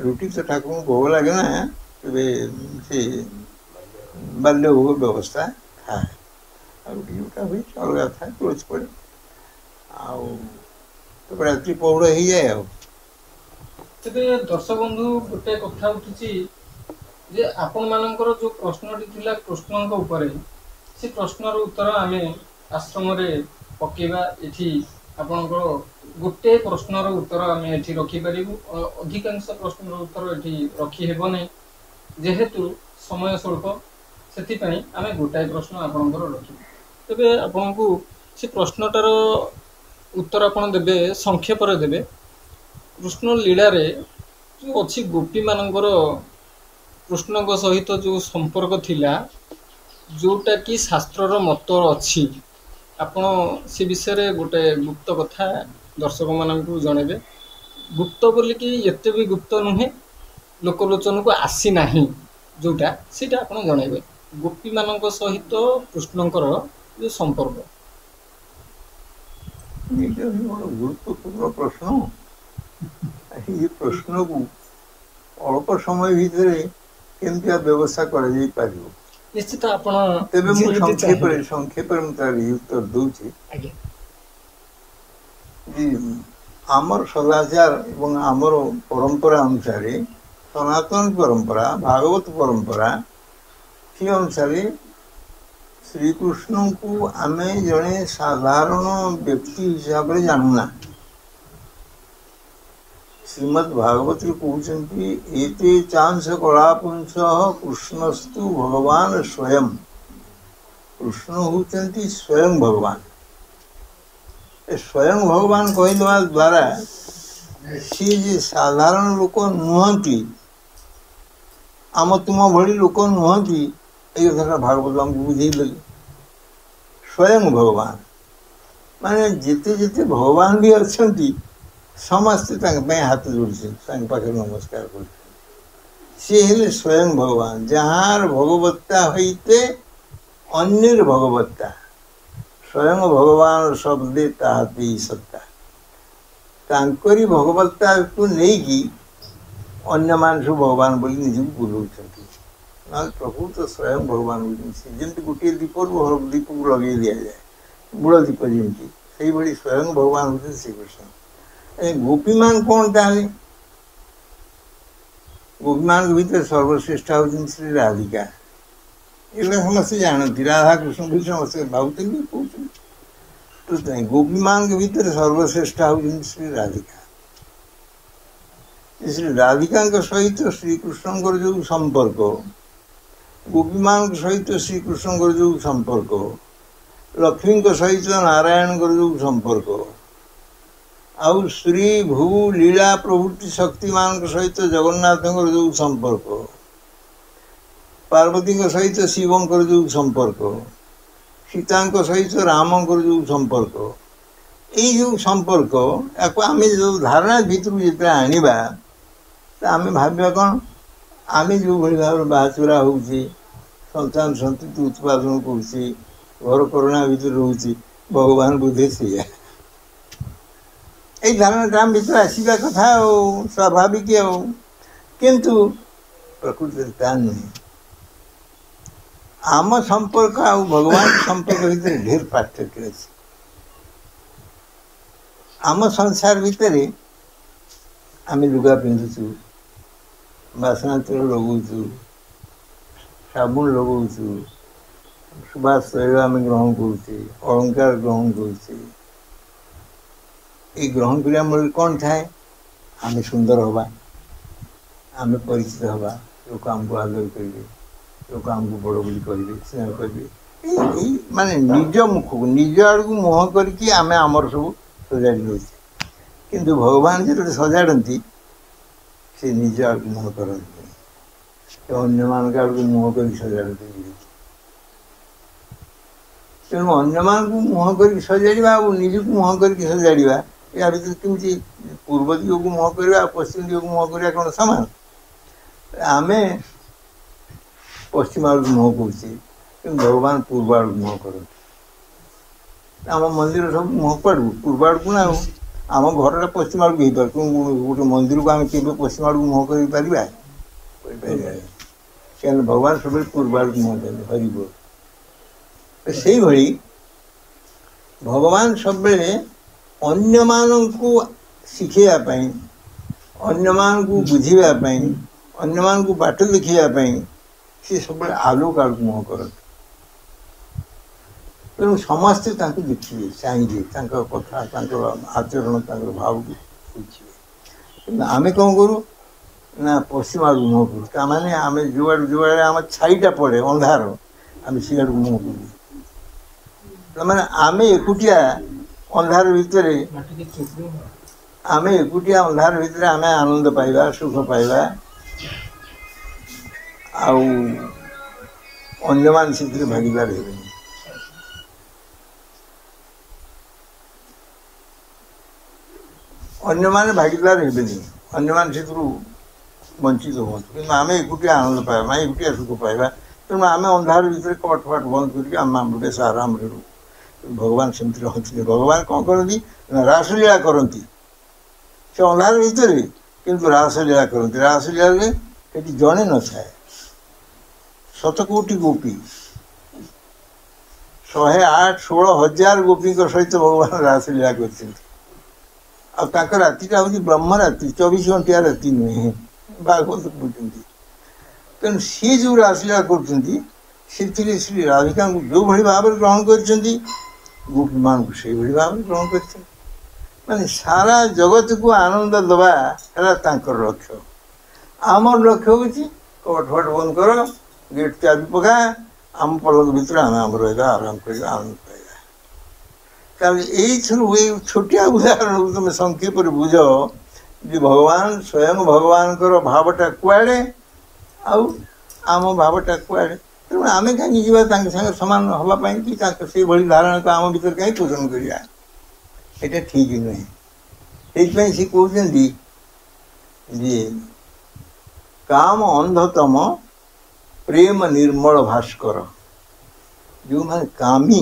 ରୁଟି ତ ଠାକୁରଙ୍କୁ ଭୋଗ ଲାଗେ ନା, ତେବେ ସେ ବାଲ୍ୟ ଭୋଗ ବ୍ୟବସ୍ଥା ଥାଏ। ଆଉ ରୁଟି ଯୋଉଟା ହୁଏ ଅଲଗା ଥାଏ, ତୁଳସୀ ପଡ଼େ, ଆଉ ତାପରେ ରାତ୍ରି ପହୁଡ଼ ହେଇଯାଏ। ଆଉ
ତେବେ ଦର୍ଶକ ବନ୍ଧୁ ଗୋଟେ କଥା ଉଠୁଛି ଯେ ଆପଣମାନଙ୍କର ଯେଉଁ ପ୍ରଶ୍ନଟି ଥିଲା କୃଷ୍ଣଙ୍କ ଉପରେ, ସେ ପ୍ରଶ୍ନର ଉତ୍ତର ଆମେ ଆଶ୍ରମରେ ପକେଇବା। ଏଠି ଆପଣଙ୍କର ଗୋଟେ ପ୍ରଶ୍ନର ଉତ୍ତର ଆମେ ଏଠି ରଖିପାରିବୁ, ଅଧିକାଂଶ ପ୍ରଶ୍ନର ଉତ୍ତର ଏଠି ରଖିହେବ ନାହିଁ, ଯେହେତୁ ସମୟ ସ୍ୱଳ୍ପ, ସେଥିପାଇଁ ଆମେ ଗୋଟାଏ ପ୍ରଶ୍ନ ଆପଣଙ୍କର ରଖିବୁ। ତେବେ ଆପଣଙ୍କୁ ସେ ପ୍ରଶ୍ନଟାର ଉତ୍ତର ଆପଣ ଦେବେ, ସଂକ୍ଷେପରେ ଦେବେ। କୃଷ୍ଣ ଲୀଳାରେ ଯେଉଁ ଅଛି ଗୋପୀମାନଙ୍କର କୃଷ୍ଣଙ୍କ ସହିତ ଯେଉଁ ସମ୍ପର୍କ ଥିଲା, ଯେଉଁଟାକି ଶାସ୍ତ୍ରର ମତ ଅଛି, ଆପଣ ସେ ବିଷୟରେ ଗୋଟେ ଗୁପ୍ତ କଥା ଦର୍ଶକମାନଙ୍କୁ ଜଣେଇବେ। ଗୁପ୍ତ ବୋଲିକି ଏତେ ବି ଗୁପ୍ତ ନୁହେଁ, ଲୋକଲୋଚନକୁ ଆସିନାହିଁ ଯେଉଁଟା, ସେଇଟା ଆପଣ ଜଣେଇବେ। ଗୋପୀମାନଙ୍କ ସହିତ କୃଷ୍ଣଙ୍କର ଯେଉଁ ସମ୍ପର୍କ।
ଏଇଟା ଗୋଟେ ଗୁରୁତ୍ୱପୂର୍ଣ୍ଣ ପ୍ରଶ୍ନ। ଏ ପ୍ରଶ୍ନକୁ ଅଳ୍ପ ସମୟ ଭିତରେ କେମିତି ବ୍ୟବସ୍ଥା କରାଯାଇ ପାରିବ,
ନିଶ୍ଚିତ ଆପଣ
ତେବେ ମୁଁ ସଂକ୍ଷେପରେ ମୁଁ ତାର ଉତ୍ତର ଦଉଛି।
ଆଜ୍ଞା।
ଆମର ସଦାଚାର ଏବଂ ଆମର ପରମ୍ପରା ଅନୁସାରେ, ସନାତନ ପରମ୍ପରା, ଭାଗବତ ପରମ୍ପରା, ସେ ଅନୁସାରେ ଶ୍ରୀକୃଷ୍ଣଙ୍କୁ ଆମେ ଜଣେ ସାଧାରଣ ବ୍ୟକ୍ତି ହିସାବରେ ଜାଣୁନା। ଶ୍ରୀମଦ୍ ଭାଗବତରେ କହୁଛନ୍ତି, ଏତେ ଚାଂଶ କଳାପୁଂସ କୃଷ୍ଣସ୍ତୁ ଭଗବାନ ସ୍ୱୟଂ। କୃଷ୍ଣ ହେଉଛନ୍ତି ସ୍ୱୟଂ ଭଗବାନ। ଏ ସ୍ୱୟଂ ଭଗବାନ କହିଦେବା ଦ୍ୱାରା ସିଏ ଯେ ସାଧାରଣ ଲୋକ ନୁହନ୍ତି, ଆମ ତୁମ ଭଳି ଲୋକ ନୁହନ୍ତି, ଏଇ କଥାଟା ଭାଗବତ ଆମକୁ ବୁଝେଇଦେଲେ। ସ୍ୱୟଂ ଭଗବାନ ମାନେ ଯେତେ ଯେତେ ଭଗବାନ ବି ଅଛନ୍ତି ସମସ୍ତେ ତାଙ୍କ ପାଇଁ ହାତ ଯୋଡ଼ିଛନ୍ତି, ତାଙ୍କ ପାଖରେ ନମସ୍କାର କରୁଛନ୍ତି। ସିଏ ହେଲେ ସ୍ୱୟଂ ଭଗବାନ। ଯାହାର ଭଗବତ୍ତା ହଇତେ ଅନ୍ୟର ଭଗବତ୍ତା, ସ୍ୱୟଂ ଭଗବାନ ଶବ୍ଦେ ତାହାତି ସତ୍ତା। तांकरी भगवत्ता को नहीं कि अन्य मान सब भगवान बोली निजक बुलाऊँ ना प्रभु तो स्वयं भगवान जमी गोटे दीप दीप को लगे दि जाए मूल दीप जमी से भाई स्वयं भगवान होते श्रीकृष्ण गोपी मान कौन ताले गोपी मान भीतर सर्वश्रेष्ठ होती श्री राधिका ये समस्त जानती राधा कृष्ण भी समस्त भावते भी कहते तो गोपी मान के भीतर सर्वश्रेष्ठ होती श्री राधिका श्री राधिका सहित श्रीकृष्ण जो संपर्क गोपी मान सहित श्रीकृष्ण जो संपर्क लक्ष्मी सहित नारायण जो संपर्क आउ श्री भू लीला प्रभृति शक्तिमान सहित जगन्नाथ जो संपर्क पार्वती सहित शिवंकर जो संपर्क सीता सहित रामंकर जो संपर्क यही जो संपर्क या आम जो धारणा भितर जिते आनिबा आम भाविया कौन आम जो भाई भाव बाहाचुरा हो संतान संतति उत्पादन कर करोना भर रोचे भगवान बोधे से यही धारणा आम भर आसवा कथा स्वाभाविक किंतु प्रकृति ता नुहे आम संपर्क आ भगवान संपर्क भर ढेर पार्थक्य अच्छे आम संसार भितर आम लुगा पिंधुचु बासना तेल लगौचु साबुन लगौचु सुबास तैल आम ग्रहण करुचे अलंकार ग्रहण करुचे ये ग्रहण करने मूल कौन थाए आम सुंदर हवा आम परिचित हवा लोक आमको आदर करेंगे लोक आमको बड़ बोली करेंगे स्नेह करेंगे माने निज मुख को निज आड़ को मुह करके आम आमर सब सजाड़ी दौचे किंतु भगवान जो सजाड़ती से निज आड़ को मुह करते अन्य मान आड़ को मुह कर सजाड़ते तेणु अन्य मान को मुह कर सजाड़ा निज को मुह कर सजाड़ा या भर कमी पूर्व दिग को मुह करवा पश्चिम दिग को मुह करवा कौन सामान आम पश्चिम आड़ को मुह कर भगवान पूर्व आड़ को मुह करते आम मंदिर सब मुह पड़ू पूर्व आड़ को ना आम घर पश्चिम आड़ को हो पार गोटे मंदिर को आम के पश्चिम आड़ को मुह कर भगवान सब पूर्व आड़ को मुह कर हरि बोल से भाई भगवान सब अन्य मान को शिखापी अन्य मान को बुझापी अन्य मान को बाट देखापी सी सब आलोक आड़ को मुह कर तेणु समस्ते देखिए चाहिए कथा आचरण भाव को बुझे आम कौन करूँ ना पश्चिम आड़ को मुह करूँ क्या माने आम जो आड़े आम छाईटा पड़े अंधार आम से आड़ को मुह करूँ मैंने आम एकुटिया अंधार भितर आम एकुटिया अंधार भितर आम आनंद पाइबा सुख पाइबा अन्य मान से भागीदार हे अन्य माने भागीदार हे अन्य मान से वंचित हूँ कि आम एकुटिया आनंद पाइबा एकुटिया सुख पाइबा तेणु आम अंधार भितर कट फट बंद करके आम गोटे आराम रू भगवान सेमती रहते भगवान कौन करती रासलीला करती से अंधार भितर किंतु रासलीला करती रासलीला जड़े न थाए 7 कोटी गोपी 108-16,000 गोपी सहित भगवान रासलीला कर रातिटा हूँ ब्रह्म रात्रि 24 घंटिया राति नुहे भागवत बुझे तेणु सी जो रासलीला कर श्री राधिका को जो भाई भाव ग्रहण कर गोपी मान को से भाव ग्रहण कर माने सारा जगत को आनंद दबा है लक्ष्य आमर लक्ष्य हूँ कट फट बंद कर गेट चाबी पका आम पलक भर आम रहा आराम कर आनंद पाइबा यही छोटिया उदाहरण को तुम संक्षेप बुझ जे भगवान स्वयं भगवान भावटा कुआड़े आम भावटा कुआड़े तेणु आम कहीं जावा सामान हाँपाई कि से भाई धारणा को आम भर कहीं पोषण करा ये ठीक नुहे से कहते जे काम अंधतम प्रेम निर्मल भास्कर जो मैंने कामी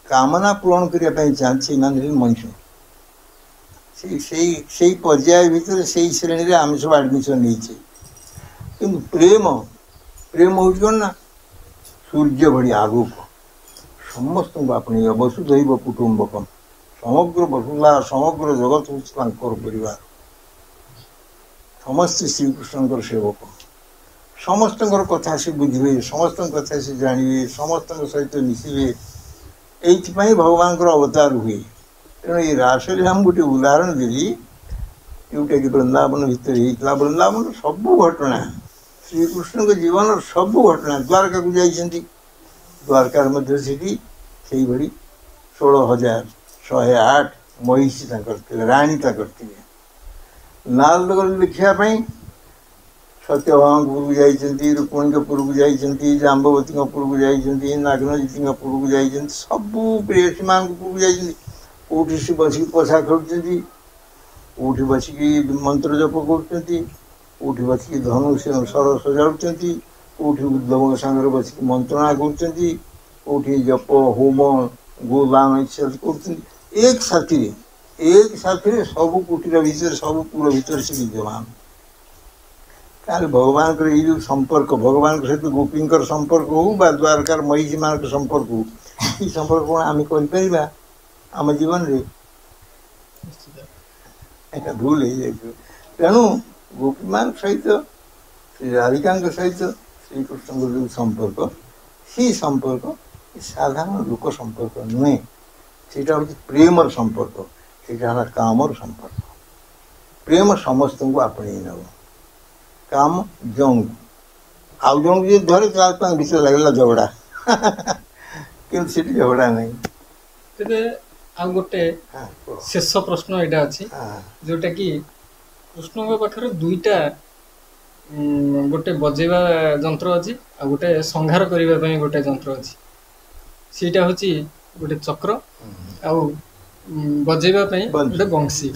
कामना पूरण करने चाहते मनुष्य ସେଇ ପର୍ଯ୍ୟାୟ ଭିତରେ ସେଇ ଶ୍ରେଣୀରେ ଆମେ ସବୁ ଆଡ଼ମିସନ୍ ନେଇଛେ। କିନ୍ତୁ ପ୍ରେମ ହେଉଛି କ'ଣ ନା ସୂର୍ଯ୍ୟ ଭଳି ଆଗକୁ ସମସ୍ତଙ୍କୁ ଆପଣେଇବ। ବସୁଧୈବ କୁଟୁମ୍ବକମ୍, ସମଗ୍ର ବସୁଧା ସମଗ୍ର ଜଗତ ହେଉଛି ତାଙ୍କର ପରିବାର। ସମସ୍ତେ ଶ୍ରୀକୃଷ୍ଣଙ୍କର ସେବକ, ସମସ୍ତଙ୍କର କଥା ସେ ବୁଝିବେ, ସମସ୍ତଙ୍କ କଥା ସେ ଜାଣିବେ, ସମସ୍ତଙ୍କ ସହିତ ମିଶିବେ। ଏଇଥିପାଇଁ ଭଗବାନଙ୍କର ଅବତାର ହୁଏ। ତେଣୁ ଏଇ ରାସଲୀଳା ମୁଁ ଗୋଟେ ଉଦାହରଣ ଦେଲି ଯେଉଁଟାକି ବୃନ୍ଦାବନ ଭିତରେ ହେଇଥିଲା। ବୃନ୍ଦାବନର ସବୁ ଘଟଣା, ଶ୍ରୀକୃଷ୍ଣଙ୍କ ଜୀବନର ସବୁ ଘଟଣା, ଦ୍ୱାରକାକୁ ଯାଇଛନ୍ତି, ଦ୍ୱାରକାର ମଧ୍ୟ ସେଠି ସେଇଭଳି 16,108 ମହିଷୀ ତାଙ୍କର ଥିଲେ, ରାଣୀ ତାଙ୍କର ଥିଲେ। ନାରଦଗର ଦେଖିବା ପାଇଁ ସତ୍ୟଭାମାଙ୍କ ପୁରକୁ ଯାଇଛନ୍ତି, ରୁକ୍ମଣୀଙ୍କ ପୁରକୁ ଯାଇଛନ୍ତି, ଜାମ୍ବବତୀଙ୍କ ପୁରକୁ ଯାଇଛନ୍ତି, ନାଗନଜିତିଙ୍କ ପୁରକୁ ଯାଇଛନ୍ତି, ସବୁ ପ୍ରେୟସୀମାନଙ୍କ ପୁରକୁ ଯାଇଛନ୍ତି। କେଉଁଠି ସେ ବସିକି ପୋଷା ଖେଳୁଛନ୍ତି, କେଉଁଠି ବସିକି ମନ୍ତ୍ର ଜପ କରୁଛନ୍ତି, କେଉଁଠି ବସିକି ଧନୁ ସର ସଜାଡ଼ୁଛନ୍ତି, କେଉଁଠି ଉଦ୍ଧବଙ୍କ ସାଙ୍ଗରେ ବସିକି ମନ୍ତ୍ରଣା କରୁଛନ୍ତି, କେଉଁଠି ଜପ ହୋମ ଗୋଦାନ ଇତ୍ୟାଦି କରୁଛନ୍ତି। ଏକ ସାଥିରେ ସବୁ କୁଟୀର ଭିତରେ, ସବୁ ପୁର ଭିତରେ ସେ ବିଦ୍ୟମାନ। ତାହେଲେ ଭଗବାନଙ୍କର ଏଇ ଯେଉଁ ସମ୍ପର୍କ, ଭଗବାନଙ୍କ ସହିତ ଗୋପୀଙ୍କର ସମ୍ପର୍କ ହଉ ବା ଦ୍ୱାରକାର ମହିଷୀମାନଙ୍କ ସମ୍ପର୍କ ହଉ, ଏ ସମ୍ପର୍କ କ'ଣ ଆମେ କରିପାରିବା ଆମ ଜୀବନରେ? ଏଇଟା ଭୁଲ ହେଇଯାଇଥିବ। ତେଣୁ ଗୋପୀମାନଙ୍କ ସହିତ, ଶ୍ରୀ ରାଧିକାଙ୍କ ସହିତ ଶ୍ରୀକୃଷ୍ଣଙ୍କର ଯେଉଁ ସମ୍ପର୍କ, ସେଇ ସମ୍ପର୍କ ସାଧାରଣ ଲୋକ ସମ୍ପର୍କ ନୁହେଁ। ସେଇଟା ହେଉଛି ପ୍ରେମର ସମ୍ପର୍କ, ସେଇଟା ହେଲା କାମର ସମ୍ପର୍କ। ପ୍ରେମ ସମସ୍ତଙ୍କୁ ଆପଣେଇ ନେବ, କାମ ଜଣକୁ, ଆଉ ଜଣକୁ ଯଦି ଧରେ ତାହେଲେ ତାଙ୍କ ଭିତରେ ଲାଗିଲା ଝଗଡ଼ା। କିନ୍ତୁ ସେଠି ଝଗଡ଼ା ନାହିଁ।
ତେବେ ଆଉ ଗୋଟେ ଶେଷ ପ୍ରଶ୍ନ ଏଇଟା ଅଛି, ଯୋଉଟାକି କୃଷ୍ଣଙ୍କ ପାଖରେ ଦୁଇଟା ଗୋଟେ ବଜେଇବା ଯନ୍ତ୍ର ଅଛି, ଆଉ ଗୋଟେ ସଂହାର କରିବା ପାଇଁ ଗୋଟେ ଯନ୍ତ୍ର ଅଛି। ସେଇଟା ହେଉଛି ଗୋଟେ ଚକ୍ର, ଆଉ ବଜେଇବା ପାଇଁ ଗୋଟେ ବଂଶୀ।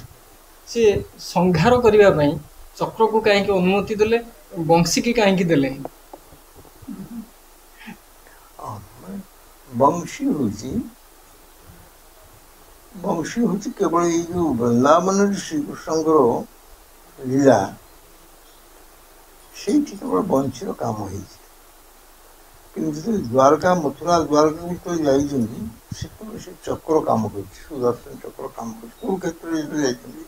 ସିଏ ସଂହାର କରିବା ପାଇଁ ଚକ୍ରକୁ କାହିଁକି ଅନୁମତି ଦେଲେ, ବଂଶୀକି କାହିଁକି ଦେଲେନି?
ବଂଶୀ ହେଉଛି କେବଳ ଏଇ ଯେଉଁ ବୃନ୍ଦାବନରେ ଶ୍ରୀକୃଷ୍ଣଙ୍କର ଲୀଳା, ସେଇଠି କେବଳ ବଂଶୀର କାମ ହେଇଛି। କିନ୍ତୁ ଯେତେବେଳେ ଦ୍ୱାରକା, ମଥୁରା ଦ୍ୱାରକା ଯେତେବେଳେ ଯାଇଛନ୍ତି, ସେତେବେଳେ ସେ ଚକ୍ର କାମ କରୁଛି, ସୁଦର୍ଶନ ଚକ୍ର କାମ କରୁଛି। କୁରୁକ୍ଷେତ୍ରରେ ଯେତେବେଳେ ଯାଇଛନ୍ତି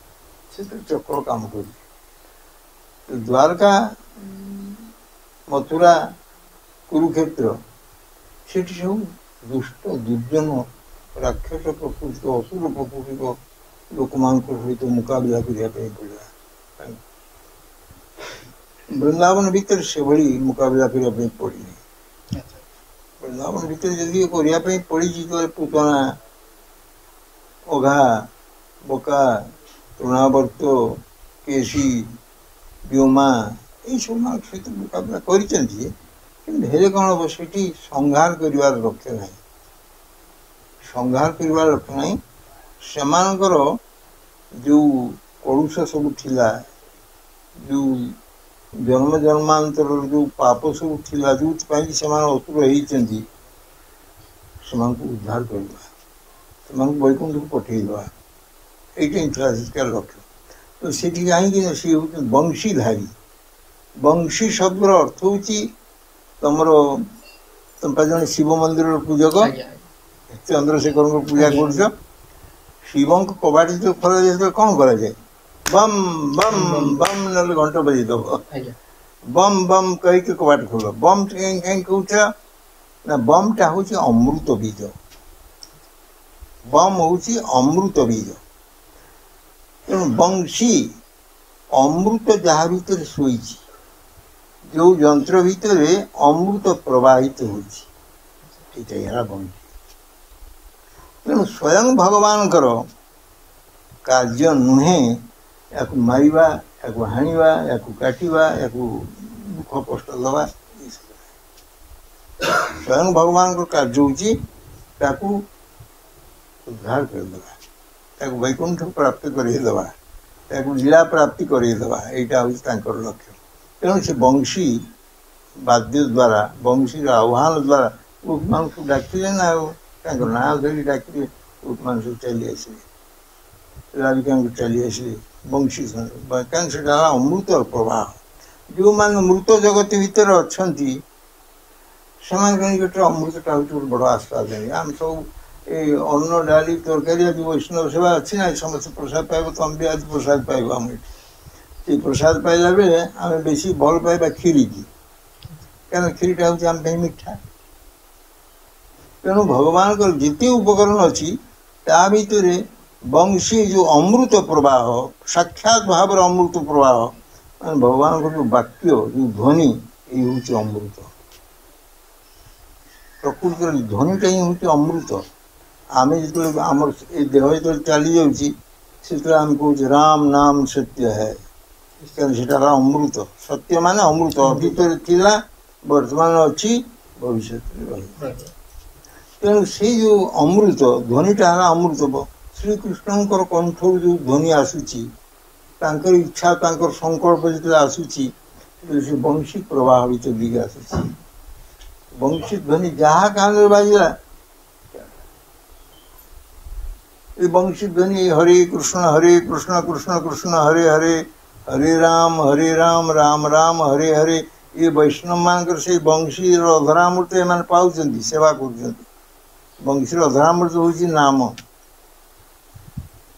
ସେତେବେଳେ ଚକ୍ର କାମ କରୁଛି। ଦ୍ୱାରକା, ମଥୁରା, କୁରୁକ୍ଷେତ୍ର, ସେଠି ସବୁ ଦୁଷ୍ଟ ଦୁର୍ଜନ ରାକ୍ଷସ ପ୍ରକୃତିର, ଅସୁର ପ୍ରକୃତିର ଲୋକମାନଙ୍କ ସହିତ ମୁକାବିଲା କରିବା ପାଇଁ ପଡ଼ିଲା। ବୃନ୍ଦାବନ ଭିତରେ ସେଭଳି ମୁକାବିଲା କରିବା ପାଇଁ ପଡ଼ିନି। ବୃନ୍ଦାବନ ଭିତରେ ଯଦି କରିବା ପାଇଁ ପଡ଼ିଛି, ତାହେଲେ ପୁତନା, ଅଘା, ବକା, ତୃଣାବର୍ତ୍ତ, କେଶୀ, ବ୍ୟୋମା, ଏଇସବୁ ମାନଙ୍କ ସହିତ ମୁକାବିଲା କରିଛନ୍ତି। କିନ୍ତୁ ହେଲେ କ'ଣ ହେବ, ସେଠି ସଂହାର କରିବାର ଲକ୍ଷ୍ୟ ନାହିଁ। ସଂହାର କରିବାର ଲକ୍ଷ୍ୟ ନାହିଁ। ସେମାନଙ୍କର ଯେଉଁ କଳୁଷ ସବୁ ଥିଲା, ଯେଉଁ ଜନ୍ମ ଜନ୍ମାନ୍ତରର ଯେଉଁ ପାପ ସବୁ ଥିଲା, ଯେଉଁଥିପାଇଁ ସେମାନେ ଅସୁର ହେଇଛନ୍ତି, ସେମାନଙ୍କୁ ଉଦ୍ଧାର କରିବା, ସେମାନଙ୍କୁ ବୈକୁଣ୍ଠକୁ ପଠେଇଦେବା, ଏଇଟା ହିଁ ଥିଲା ସେଠିକାର ଲକ୍ଷ୍ୟ। ତ ସେଠି କାହିଁକି ନା ସିଏ ହେଉଛି ବଂଶୀଧାରୀ। ବଂଶୀ ଶବ୍ଦର ଅର୍ଥ ହେଉଛି ତମର ଜଣେ ଶିବ ମନ୍ଦିରର ପୂଜକ, ଚନ୍ଦ୍ରଶେଖରଙ୍କ ପୂଜା କରୁଛ, ଶିବଙ୍କ କବାଟ ଯେତେବେଳେ ଖୋଲାଯାଏ ସେତେବେଳେ କ'ଣ କରାଯାଏ? ବମ୍ ବମ୍ ବମ୍, ନହେଲେ ଘଣ୍ଟ ବଜେଇଦେବ। ବମ୍ ବମ୍ କହିକି କବାଟ ଖୋଲ। ବମ୍ କାହିଁକି କହୁଛ ନା, ବମ୍ଟା ହେଉଛି ଅମୃତ ବୀଜ। ବମ୍ ହେଉଛି ଅମୃତ ବୀଜ। ତେଣୁ ବଂଶୀ ଅମୃତ ଯାହା ଭିତରେ ଶୋଇଛି, ଯେଉଁ ଯନ୍ତ୍ର ଭିତରେ ଅମୃତ ପ୍ରବାହିତ ହେଉଛି, ସେଇଟା ହେଲା ବଂଶୀ। ତେଣୁ ସ୍ୱୟଂ ଭଗବାନଙ୍କର କାର୍ଯ୍ୟ ନୁହେଁ ୟାକୁ ମାରିବା, ୟାକୁ ହାଣିବା, ୟାକୁ କାଟିବା, ୟାକୁ ଦୁଃଖ କଷ୍ଟ ଦେବା, ଏସବୁ। ସ୍ୱୟଂ ଭଗବାନଙ୍କର କାର୍ଯ୍ୟ ହେଉଛି ତାକୁ ଉଦ୍ଧାର କରିଦେବା, ତାକୁ ବୈକୁଣ୍ଠ ପ୍ରାପ୍ତ କରାଇଦେବା, ତାକୁ ଲୀଳା ପ୍ରାପ୍ତି କରାଇଦେବା। ଏଇଟା ହେଉଛି ତାଙ୍କର ଲକ୍ଷ୍ୟ। ତେଣୁ ସେ ବଂଶୀ ବାଦ୍ୟ ଦ୍ୱାରା, ବଂଶୀର ଆହ୍ୱାନ ଦ୍ୱାରା ଲୋକମାନଙ୍କୁ ଡାକିଲେ ନା, ଆଉ ତାଙ୍କ ନାଁ ଧରି ଡାକିଲେ ଲୋକମାନେ ସବୁ ଚାଲି ଆସିବେ। ରାବିକାଙ୍କୁ ଚାଲି ଆସିଲେ ବଂଶୀ କାରଣ ସେଟା ହେଲା ଅମୃତର ପ୍ରବାହ। ଯେଉଁମାନେ ମୃତ ଜଗତ ଭିତରେ ଅଛନ୍ତି ସେମାନଙ୍କ ନିକଟରେ ଅମୃତଟା ହେଉଛି ଗୋଟେ ବଡ଼ ଆସ୍ୱାଦନୀ। ଆମେ ସବୁ ଏଇ ଅନ୍ନ ଡାଲି ତରକାରୀ ଆଜି ବୈଷ୍ଣବ ସେବା ଅଛି ନା, ସମସ୍ତେ ପ୍ରସାଦ ପାଇବ, ତମେ ବି ଆଜି ପ୍ରସାଦ ପାଇବ। ଆମେ ସେଇ ପ୍ରସାଦ ପାଇଲା ବେଳେ ଆମେ ବେଶୀ ଭଲ ପାଇବା କ୍ଷୀରିକି, କାରଣ କ୍ଷୀରିଟା ହେଉଛି ଆମ ପାଇଁ ମିଠା। ତେଣୁ ଭଗବାନଙ୍କର ଯେତେ ଉପକରଣ ଅଛି ତା ଭିତରେ ବଂଶୀ ଯେଉଁ ଅମୃତ ପ୍ରବାହ, ସାକ୍ଷାତ ଭାବରେ ଅମୃତ ପ୍ରବାହ, ମାନେ ଭଗବାନଙ୍କର ଯେଉଁ ବାକ୍ୟ, ଯେଉଁ ଧ୍ୱନି, ଏଇ ହେଉଛି ଅମୃତ। ପ୍ରକୃତିର ଧ୍ୱନିଟା ହିଁ ହେଉଛି ଅମୃତ। ଆମେ ଯେତେବେଳେ ଆମର ଏ ଦେହ ଯେତେବେଳେ ଚାଲିଯାଉଛି ସେତେବେଳେ ଆମେ କହୁଛେ ରାମ ନାମ ସତ୍ୟ ହେ, କାରଣ ସେଟା ହେଲା ଅମୃତ। ସତ୍ୟ ମାନେ ଅମୃତ, ଅତୀତରେ ଥିଲା, ବର୍ତ୍ତମାନ ଅଛି, ଭବିଷ୍ୟତରେ ରହିବ। ତେଣୁ ସେଇ ଯେଉଁ ଅମୃତ ଧ୍ୱନିଟା ହେଲା ଅମୃତ। ଶ୍ରୀକୃଷ୍ଣଙ୍କର କଣ୍ଠରୁ ଯେଉଁ ଧ୍ୱନି ଆସୁଛି, ତାଙ୍କର ଇଚ୍ଛା, ତାଙ୍କର ସଂକଳ୍ପ ଯେତେବେଳେ ଆସୁଛି, ସେ ବଂଶୀ ପ୍ରବାହ ଭିତରେ ଦିକେ ଆସୁଛି। ବଂଶୀ ଧ୍ୱନି ଯାହା କାନରେ ବାଜିଲା, ଏ ବଂଶୀ ଧ୍ୱନି ହରେ କୃଷ୍ଣ କୃଷ୍ଣ କୃଷ୍ଣ ହରେ ହରେ, ହରେ ରାମ ରାମ ରାମ ହରେ ହରେ। ଏ ବୈଷ୍ଣବ ମାନଙ୍କର ସେଇ ବଂଶୀର ଅଧରାମୃତ ଏମାନେ ପାଉଛନ୍ତି, ସେବା କରୁଛନ୍ତି। ବଂଶୀର ଅଧରାମୃତ ହେଉଛି ନାମ।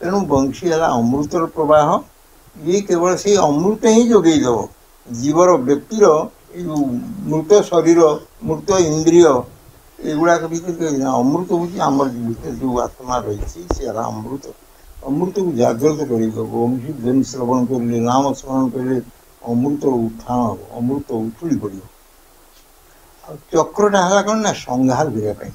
ତେଣୁ ବଂଶୀ ହେଲା ଅମୃତର ପ୍ରବାହ। ଇଏ କେବଳ ସେଇ ଅମୃତ ହିଁ ଯୋଗେଇ ଦେବ ଜୀବର, ବ୍ୟକ୍ତିର ଏଇ ଯେଉଁ ମୃତ ଶରୀର, ମୃତ ଇନ୍ଦ୍ରିୟ, ଏଗୁଡ଼ାକ ଭିତରେ ଅମୃତ ହେଉଛି ଆମର ଭିତରେ ଯେଉଁ ଆତ୍ମା ରହିଛି, ସେ ହେଲା ଅମୃତ। ଅମୃତକୁ ଜାଗ୍ରତ କରିଦେବ। ବଂଶୀ ଧ୍ୱନି ଶ୍ରବଣ କରିଲେ, ନାମ ସ୍ମରଣ କରିଲେ ଅମୃତ ଉତ୍ଥାନ ହେବ, ଅମୃତ ଉଛୁଳି ପଡ଼ିବ। ଆଉ ଚକ୍ରଟା ହେଲା କ'ଣ ନା, ସଂହାର କରିବା ପାଇଁ।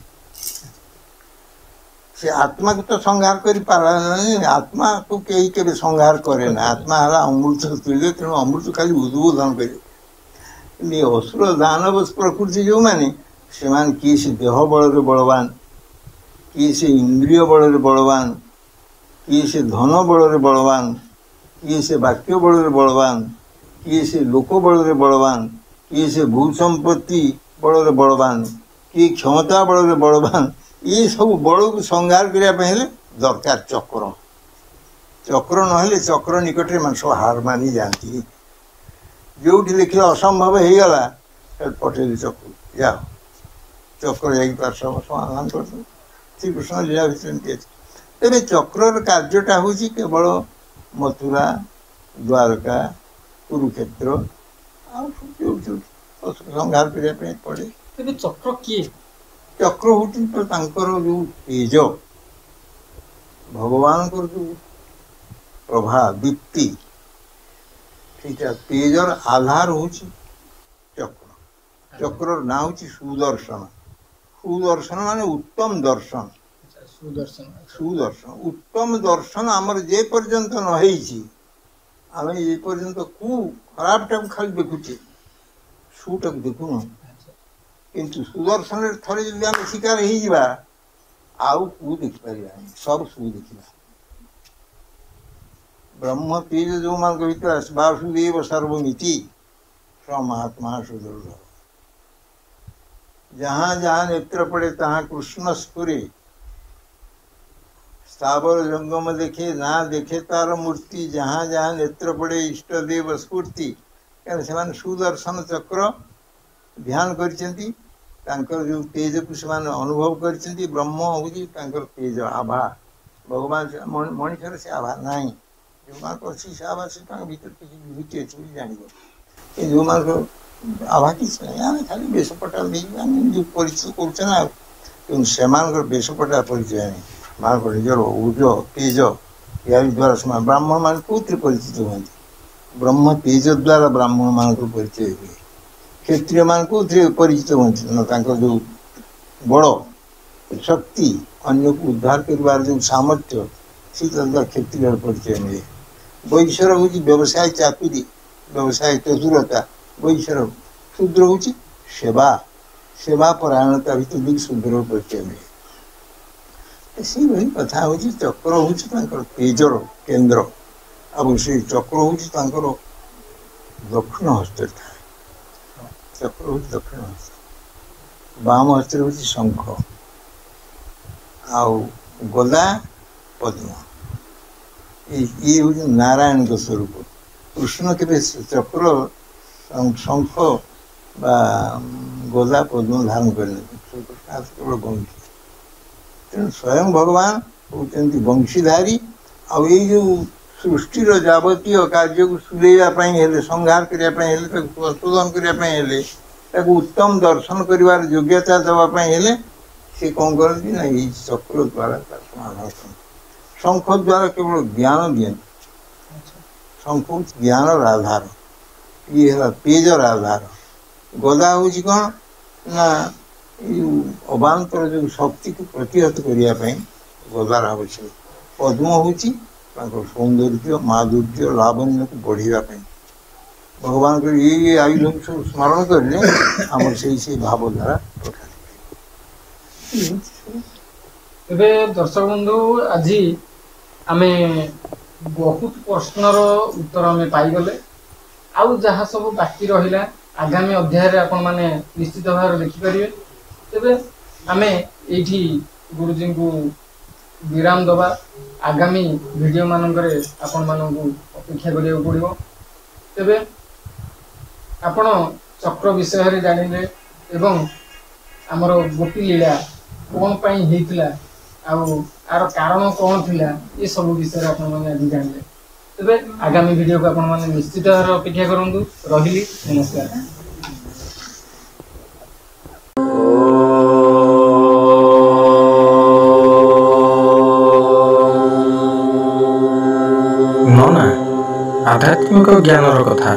ସେ ଆତ୍ମାକୁ ତ ସଂହାର କରିପାରିଲା ନାହିଁ, ଆତ୍ମାକୁ କେହି କେବେ ସଂହାର କରେ ନା। ଆତ୍ମା ହେଲା ଅମୃତ ତୁଲ୍ୟ, ତେଣୁ ଅମୃତ ଖାଲି ଉଦ୍ବୋଧନ କରିବ। କିନ୍ତୁ ଏ ଅସୁର ଦାନବ ପ୍ରକୃତି ଯେଉଁମାନେ, ସେମାନେ କିଏ ସେ ଦେହ ବଳରେ ବଳବାନ, କିଏ ସେ ଇନ୍ଦ୍ରିୟ ବଳରେ ବଳବାନ, କିଏ ସେ ଧନ ବଳରେ ବଳବାନ, କିଏ ସେ ବାକ୍ୟ ବଳରେ ବଳବାନ, କିଏ ସେ ଲୋକ ବଳରେ ବଳବାନ, କିଏ ସେ ଭୂ ସମ୍ପତ୍ତି ବଳରେ ବଳବାନ, କିଏ କ୍ଷମତା ବଳରେ ବଳବାନ। ଏ ସବୁ ବଳକୁ ସଂହାର କରିବା ପାଇଁ ହେଲେ ଦରକାର ଚକ୍ର। ଚକ୍ର ନହେଲେ ଚକ୍ର ନିକଟରେ ମାନେ ସବୁ ହାର ମାନିଯାଆନ୍ତି। ଯେଉଁଠି ଦେଖିଲେ ଅସମ୍ଭବ ହେଇଗଲା, ପଠେଇଲେ ଚକ୍ର, ଯାଅ, ଚକ୍ର ଯାଇକି ତାର ସମାଧାନ କରିଦେବ। ଶ୍ରୀକୃଷ୍ଣ ଲୀଳା ଭିତରେ ଏମିତି ଅଛି। ତେବେ ଚକ୍ରର କାର୍ଯ୍ୟଟା ହେଉଛି କେବଳ ମଥୁରା, ଦ୍ୱାରକା, କୁରୁକ୍ଷେତ୍ର, ଆଉ ଯୋଉଠି ସଂହାର କରିବା ପାଇଁ ପଡ଼େ।
ତେବେ ଚକ୍ର କିଏ?
ଚକ୍ର ହେଉଛି ତ ତାଙ୍କର ଯେଉଁ ତେଜ, ଭଗବାନଙ୍କର ଯେଉଁ ପ୍ରଭା, ଦୀପ୍ତି, ସେଇଟା ତେଜର ଆଧାର ହେଉଛି ଚକ୍ର। ଚକ୍ରର ନାଁ ହେଉଛି ସୁଦର୍ଶନ। ସୁଦର୍ଶନ ମାନେ ଉତ୍ତମ ଦର୍ଶନ। ସୁଦର୍ଶନ ଉତ୍ତମ ଦର୍ଶନ ଆମର ଯେ ପର୍ଯ୍ୟନ୍ତ ନ ହେଇଛି, ଆମେ ଏ ପର୍ଯ୍ୟନ୍ତ କୁ ଖରାପଟାକୁ ଖାଲି ଦେଖୁଛେ, ସୁଟାକୁ ଦେଖୁନୁ। କିନ୍ତୁ ସୁଦର୍ଶନରେ ଥରେ ଯଦି ଆମେ ଶିକାର ହେଇଯିବା, ଆଉ କୁ ଦେଖିପାରିବାନି, ସବୁ ସୁ ଦେଖିବା। ବ୍ରହ୍ମ ତେଜ ଯେଉଁମାନଙ୍କ ଭିତରେ ଆସେ, ବାସୁଦେବ ସର୍ବମିତି ସ ମହାତ୍ମା ସୁଦୁର୍ଲଭ। जहाँ जहाँ नेत्र पड़े तहाँ कृष्ण स्फुरे, स्थावर जंगम देखे ना देखे तार मूर्ति, जहाँ जहाँ नेत्र पड़े इष्ट देव स्फूर्ति। कारण से सुदर्शन चक्र ध्यान करछंती, तांकर जो तेज को से अनुभव करछंती। ब्रह्म होगी तांकर तेज आभा, भगवान मनुष्य से आभा नहीं, जो अच्छी से आभा से भीतर किसी विभूति अच्छी जान जो आभा किसी नहीं। आम खाली बेशपटा जो परिचय करुना, से बेशपटा परिचय नहीं। मान निजर उज तेज या द्वारा से ब्राह्मण मान कौन परिचित हुए, ब्रह्म तेज द्वारा ब्राह्मण मान परिचय हुए। क्षत्रिय मान कौन परिचित हुए, जो बड़ शक्ति, अन्य को उद्धार कर जो सामर्थ्य, से क्षत्रिय परिचय मिले। वैश्यर हूँ व्यवसाय चातुरी, व्यवसाय चतुरता वैश्यर। शूद्र हूँ सेवा, सेवा परायणता भीतर भी शूद्र परिचय मिले। से भाई कथा हूँ चक्र हूँ तेजर केन्द्र, अब से चक्र हूँ दक्षिण हस्त था। चक्र हूँ दक्षिण हस्त, बाम हस्त हूँ शंख, आउ गदा पद्म। ଇଏ ହେଉଛି ନାରାୟଣଙ୍କ ସ୍ୱରୂପ। କୃଷ୍ଣ କେବେ ଚକ୍ର ଶଙ୍ଖ ବା ଗଦା ପଦ୍ମ ଧାରଣ କରିନାହାନ୍ତି, କେବଳ ବଂଶୀ। ତେଣୁ ସ୍ୱୟଂ ଭଗବାନ ହେଉଛନ୍ତି ବଂଶୀଧାରୀ। ଆଉ ଏଇ ଯେଉଁ ସୃଷ୍ଟିର ଯାବତୀୟ କାର୍ଯ୍ୟକୁ ସୁଲେଇବା ପାଇଁ ହେଲେ, ସଂହାର କରିବା ପାଇଁ ହେଲେ, ତାକୁ ସଂଶୋଧନ କରିବା ପାଇଁ ହେଲେ, ତାକୁ ଉତ୍ତମ ଦର୍ଶନ କରିବାର ଯୋଗ୍ୟତା ଦେବା ପାଇଁ ହେଲେ ସେ କ'ଣ କରନ୍ତି ନା ଏଇ ଚକ୍ର ଦ୍ୱାରା ତାକୁ ସମାଧାନ କରନ୍ତି। ଶଙ୍ଖ ଦ୍ୱାରା କେବଳ ଜ୍ଞାନ ଦିଅନ୍ତି। ଶଙ୍ଖ ହେଉଛି ଜ୍ଞାନର ଆଧାର, ଇଏ ହେଲା ତେଜର ଆଧାର। ଗଦା ହେଉଛି କ'ଣ ନା ଏଇ ଯେଉଁ ଅବାନ୍ତର ଯେଉଁ ଶକ୍ତିକୁ ପ୍ରତିହତ କରିବା ପାଇଁ ଗଦାର ଆବଶ୍ୟକ। ପଦ୍ମ ହେଉଛି ତାଙ୍କର ସୌନ୍ଦର୍ଯ୍ୟ, ମାଧୁର୍ଯ୍ୟ, ଲାବଣ୍ୟକୁ ବଢ଼ିବା ପାଇଁ। ଭଗବାନଙ୍କର ଏଇ ଆୟୁଧକୁ ସବୁ ସ୍ମରଣ କରିଲେ ଆମର ସେଇ ଭାବ ଦ୍ୱାରା ପ୍ରକାଶ ପାଇବ।
ଏବେ ଦର୍ଶକ ବନ୍ଧୁ, ଆଜି ଆମେ ବହୁତ ପ୍ରଶ୍ନର ଉତ୍ତର ଆମେ ପାଇଗଲେ। ଆଉ ଯାହା ସବୁ ବାକି ରହିଲା ଆଗାମୀ ଅଧ୍ୟାୟରେ ଆପଣମାନେ ନିଶ୍ଚିତ ଭାବରେ ଦେଖିପାରିବେ। ତେବେ ଆମେ ଏଇଠି ଗୁରୁଜୀଙ୍କୁ ବିରାମ ଦେବା। ଆଗାମୀ ଭିଡ଼ିଓ ମାନଙ୍କରେ ଆପଣମାନଙ୍କୁ ଅପେକ୍ଷା କରିବାକୁ ପଡ଼ିବ। ତେବେ ଆପଣ ଚକ୍ର ବିଷୟରେ ଜାଣିଲେ ଏବଂ ଆମର ଗୋପୀ ଲୀଳା କ'ଣ ପାଇଁ ହେଇଥିଲା ଆଉ ଆର କାରଣ କ'ଣ ଥିଲା, ଏସବୁ ବିଷୟରେ ଆପଣମାନେ ଆଜି ଜାଣିଲେ। ତେବେ ଆଗାମୀ ଭିଡ଼ିଓକୁ ଆପଣମାନେ ନିଶ୍ଚିତ ଭାବରେ ଅପେକ୍ଷା କରନ୍ତୁ। ରହିଲି, ନମସ୍କାର।
ନନା, ଆଧ୍ୟାତ୍ମିକ ଜ୍ଞାନର କଥା।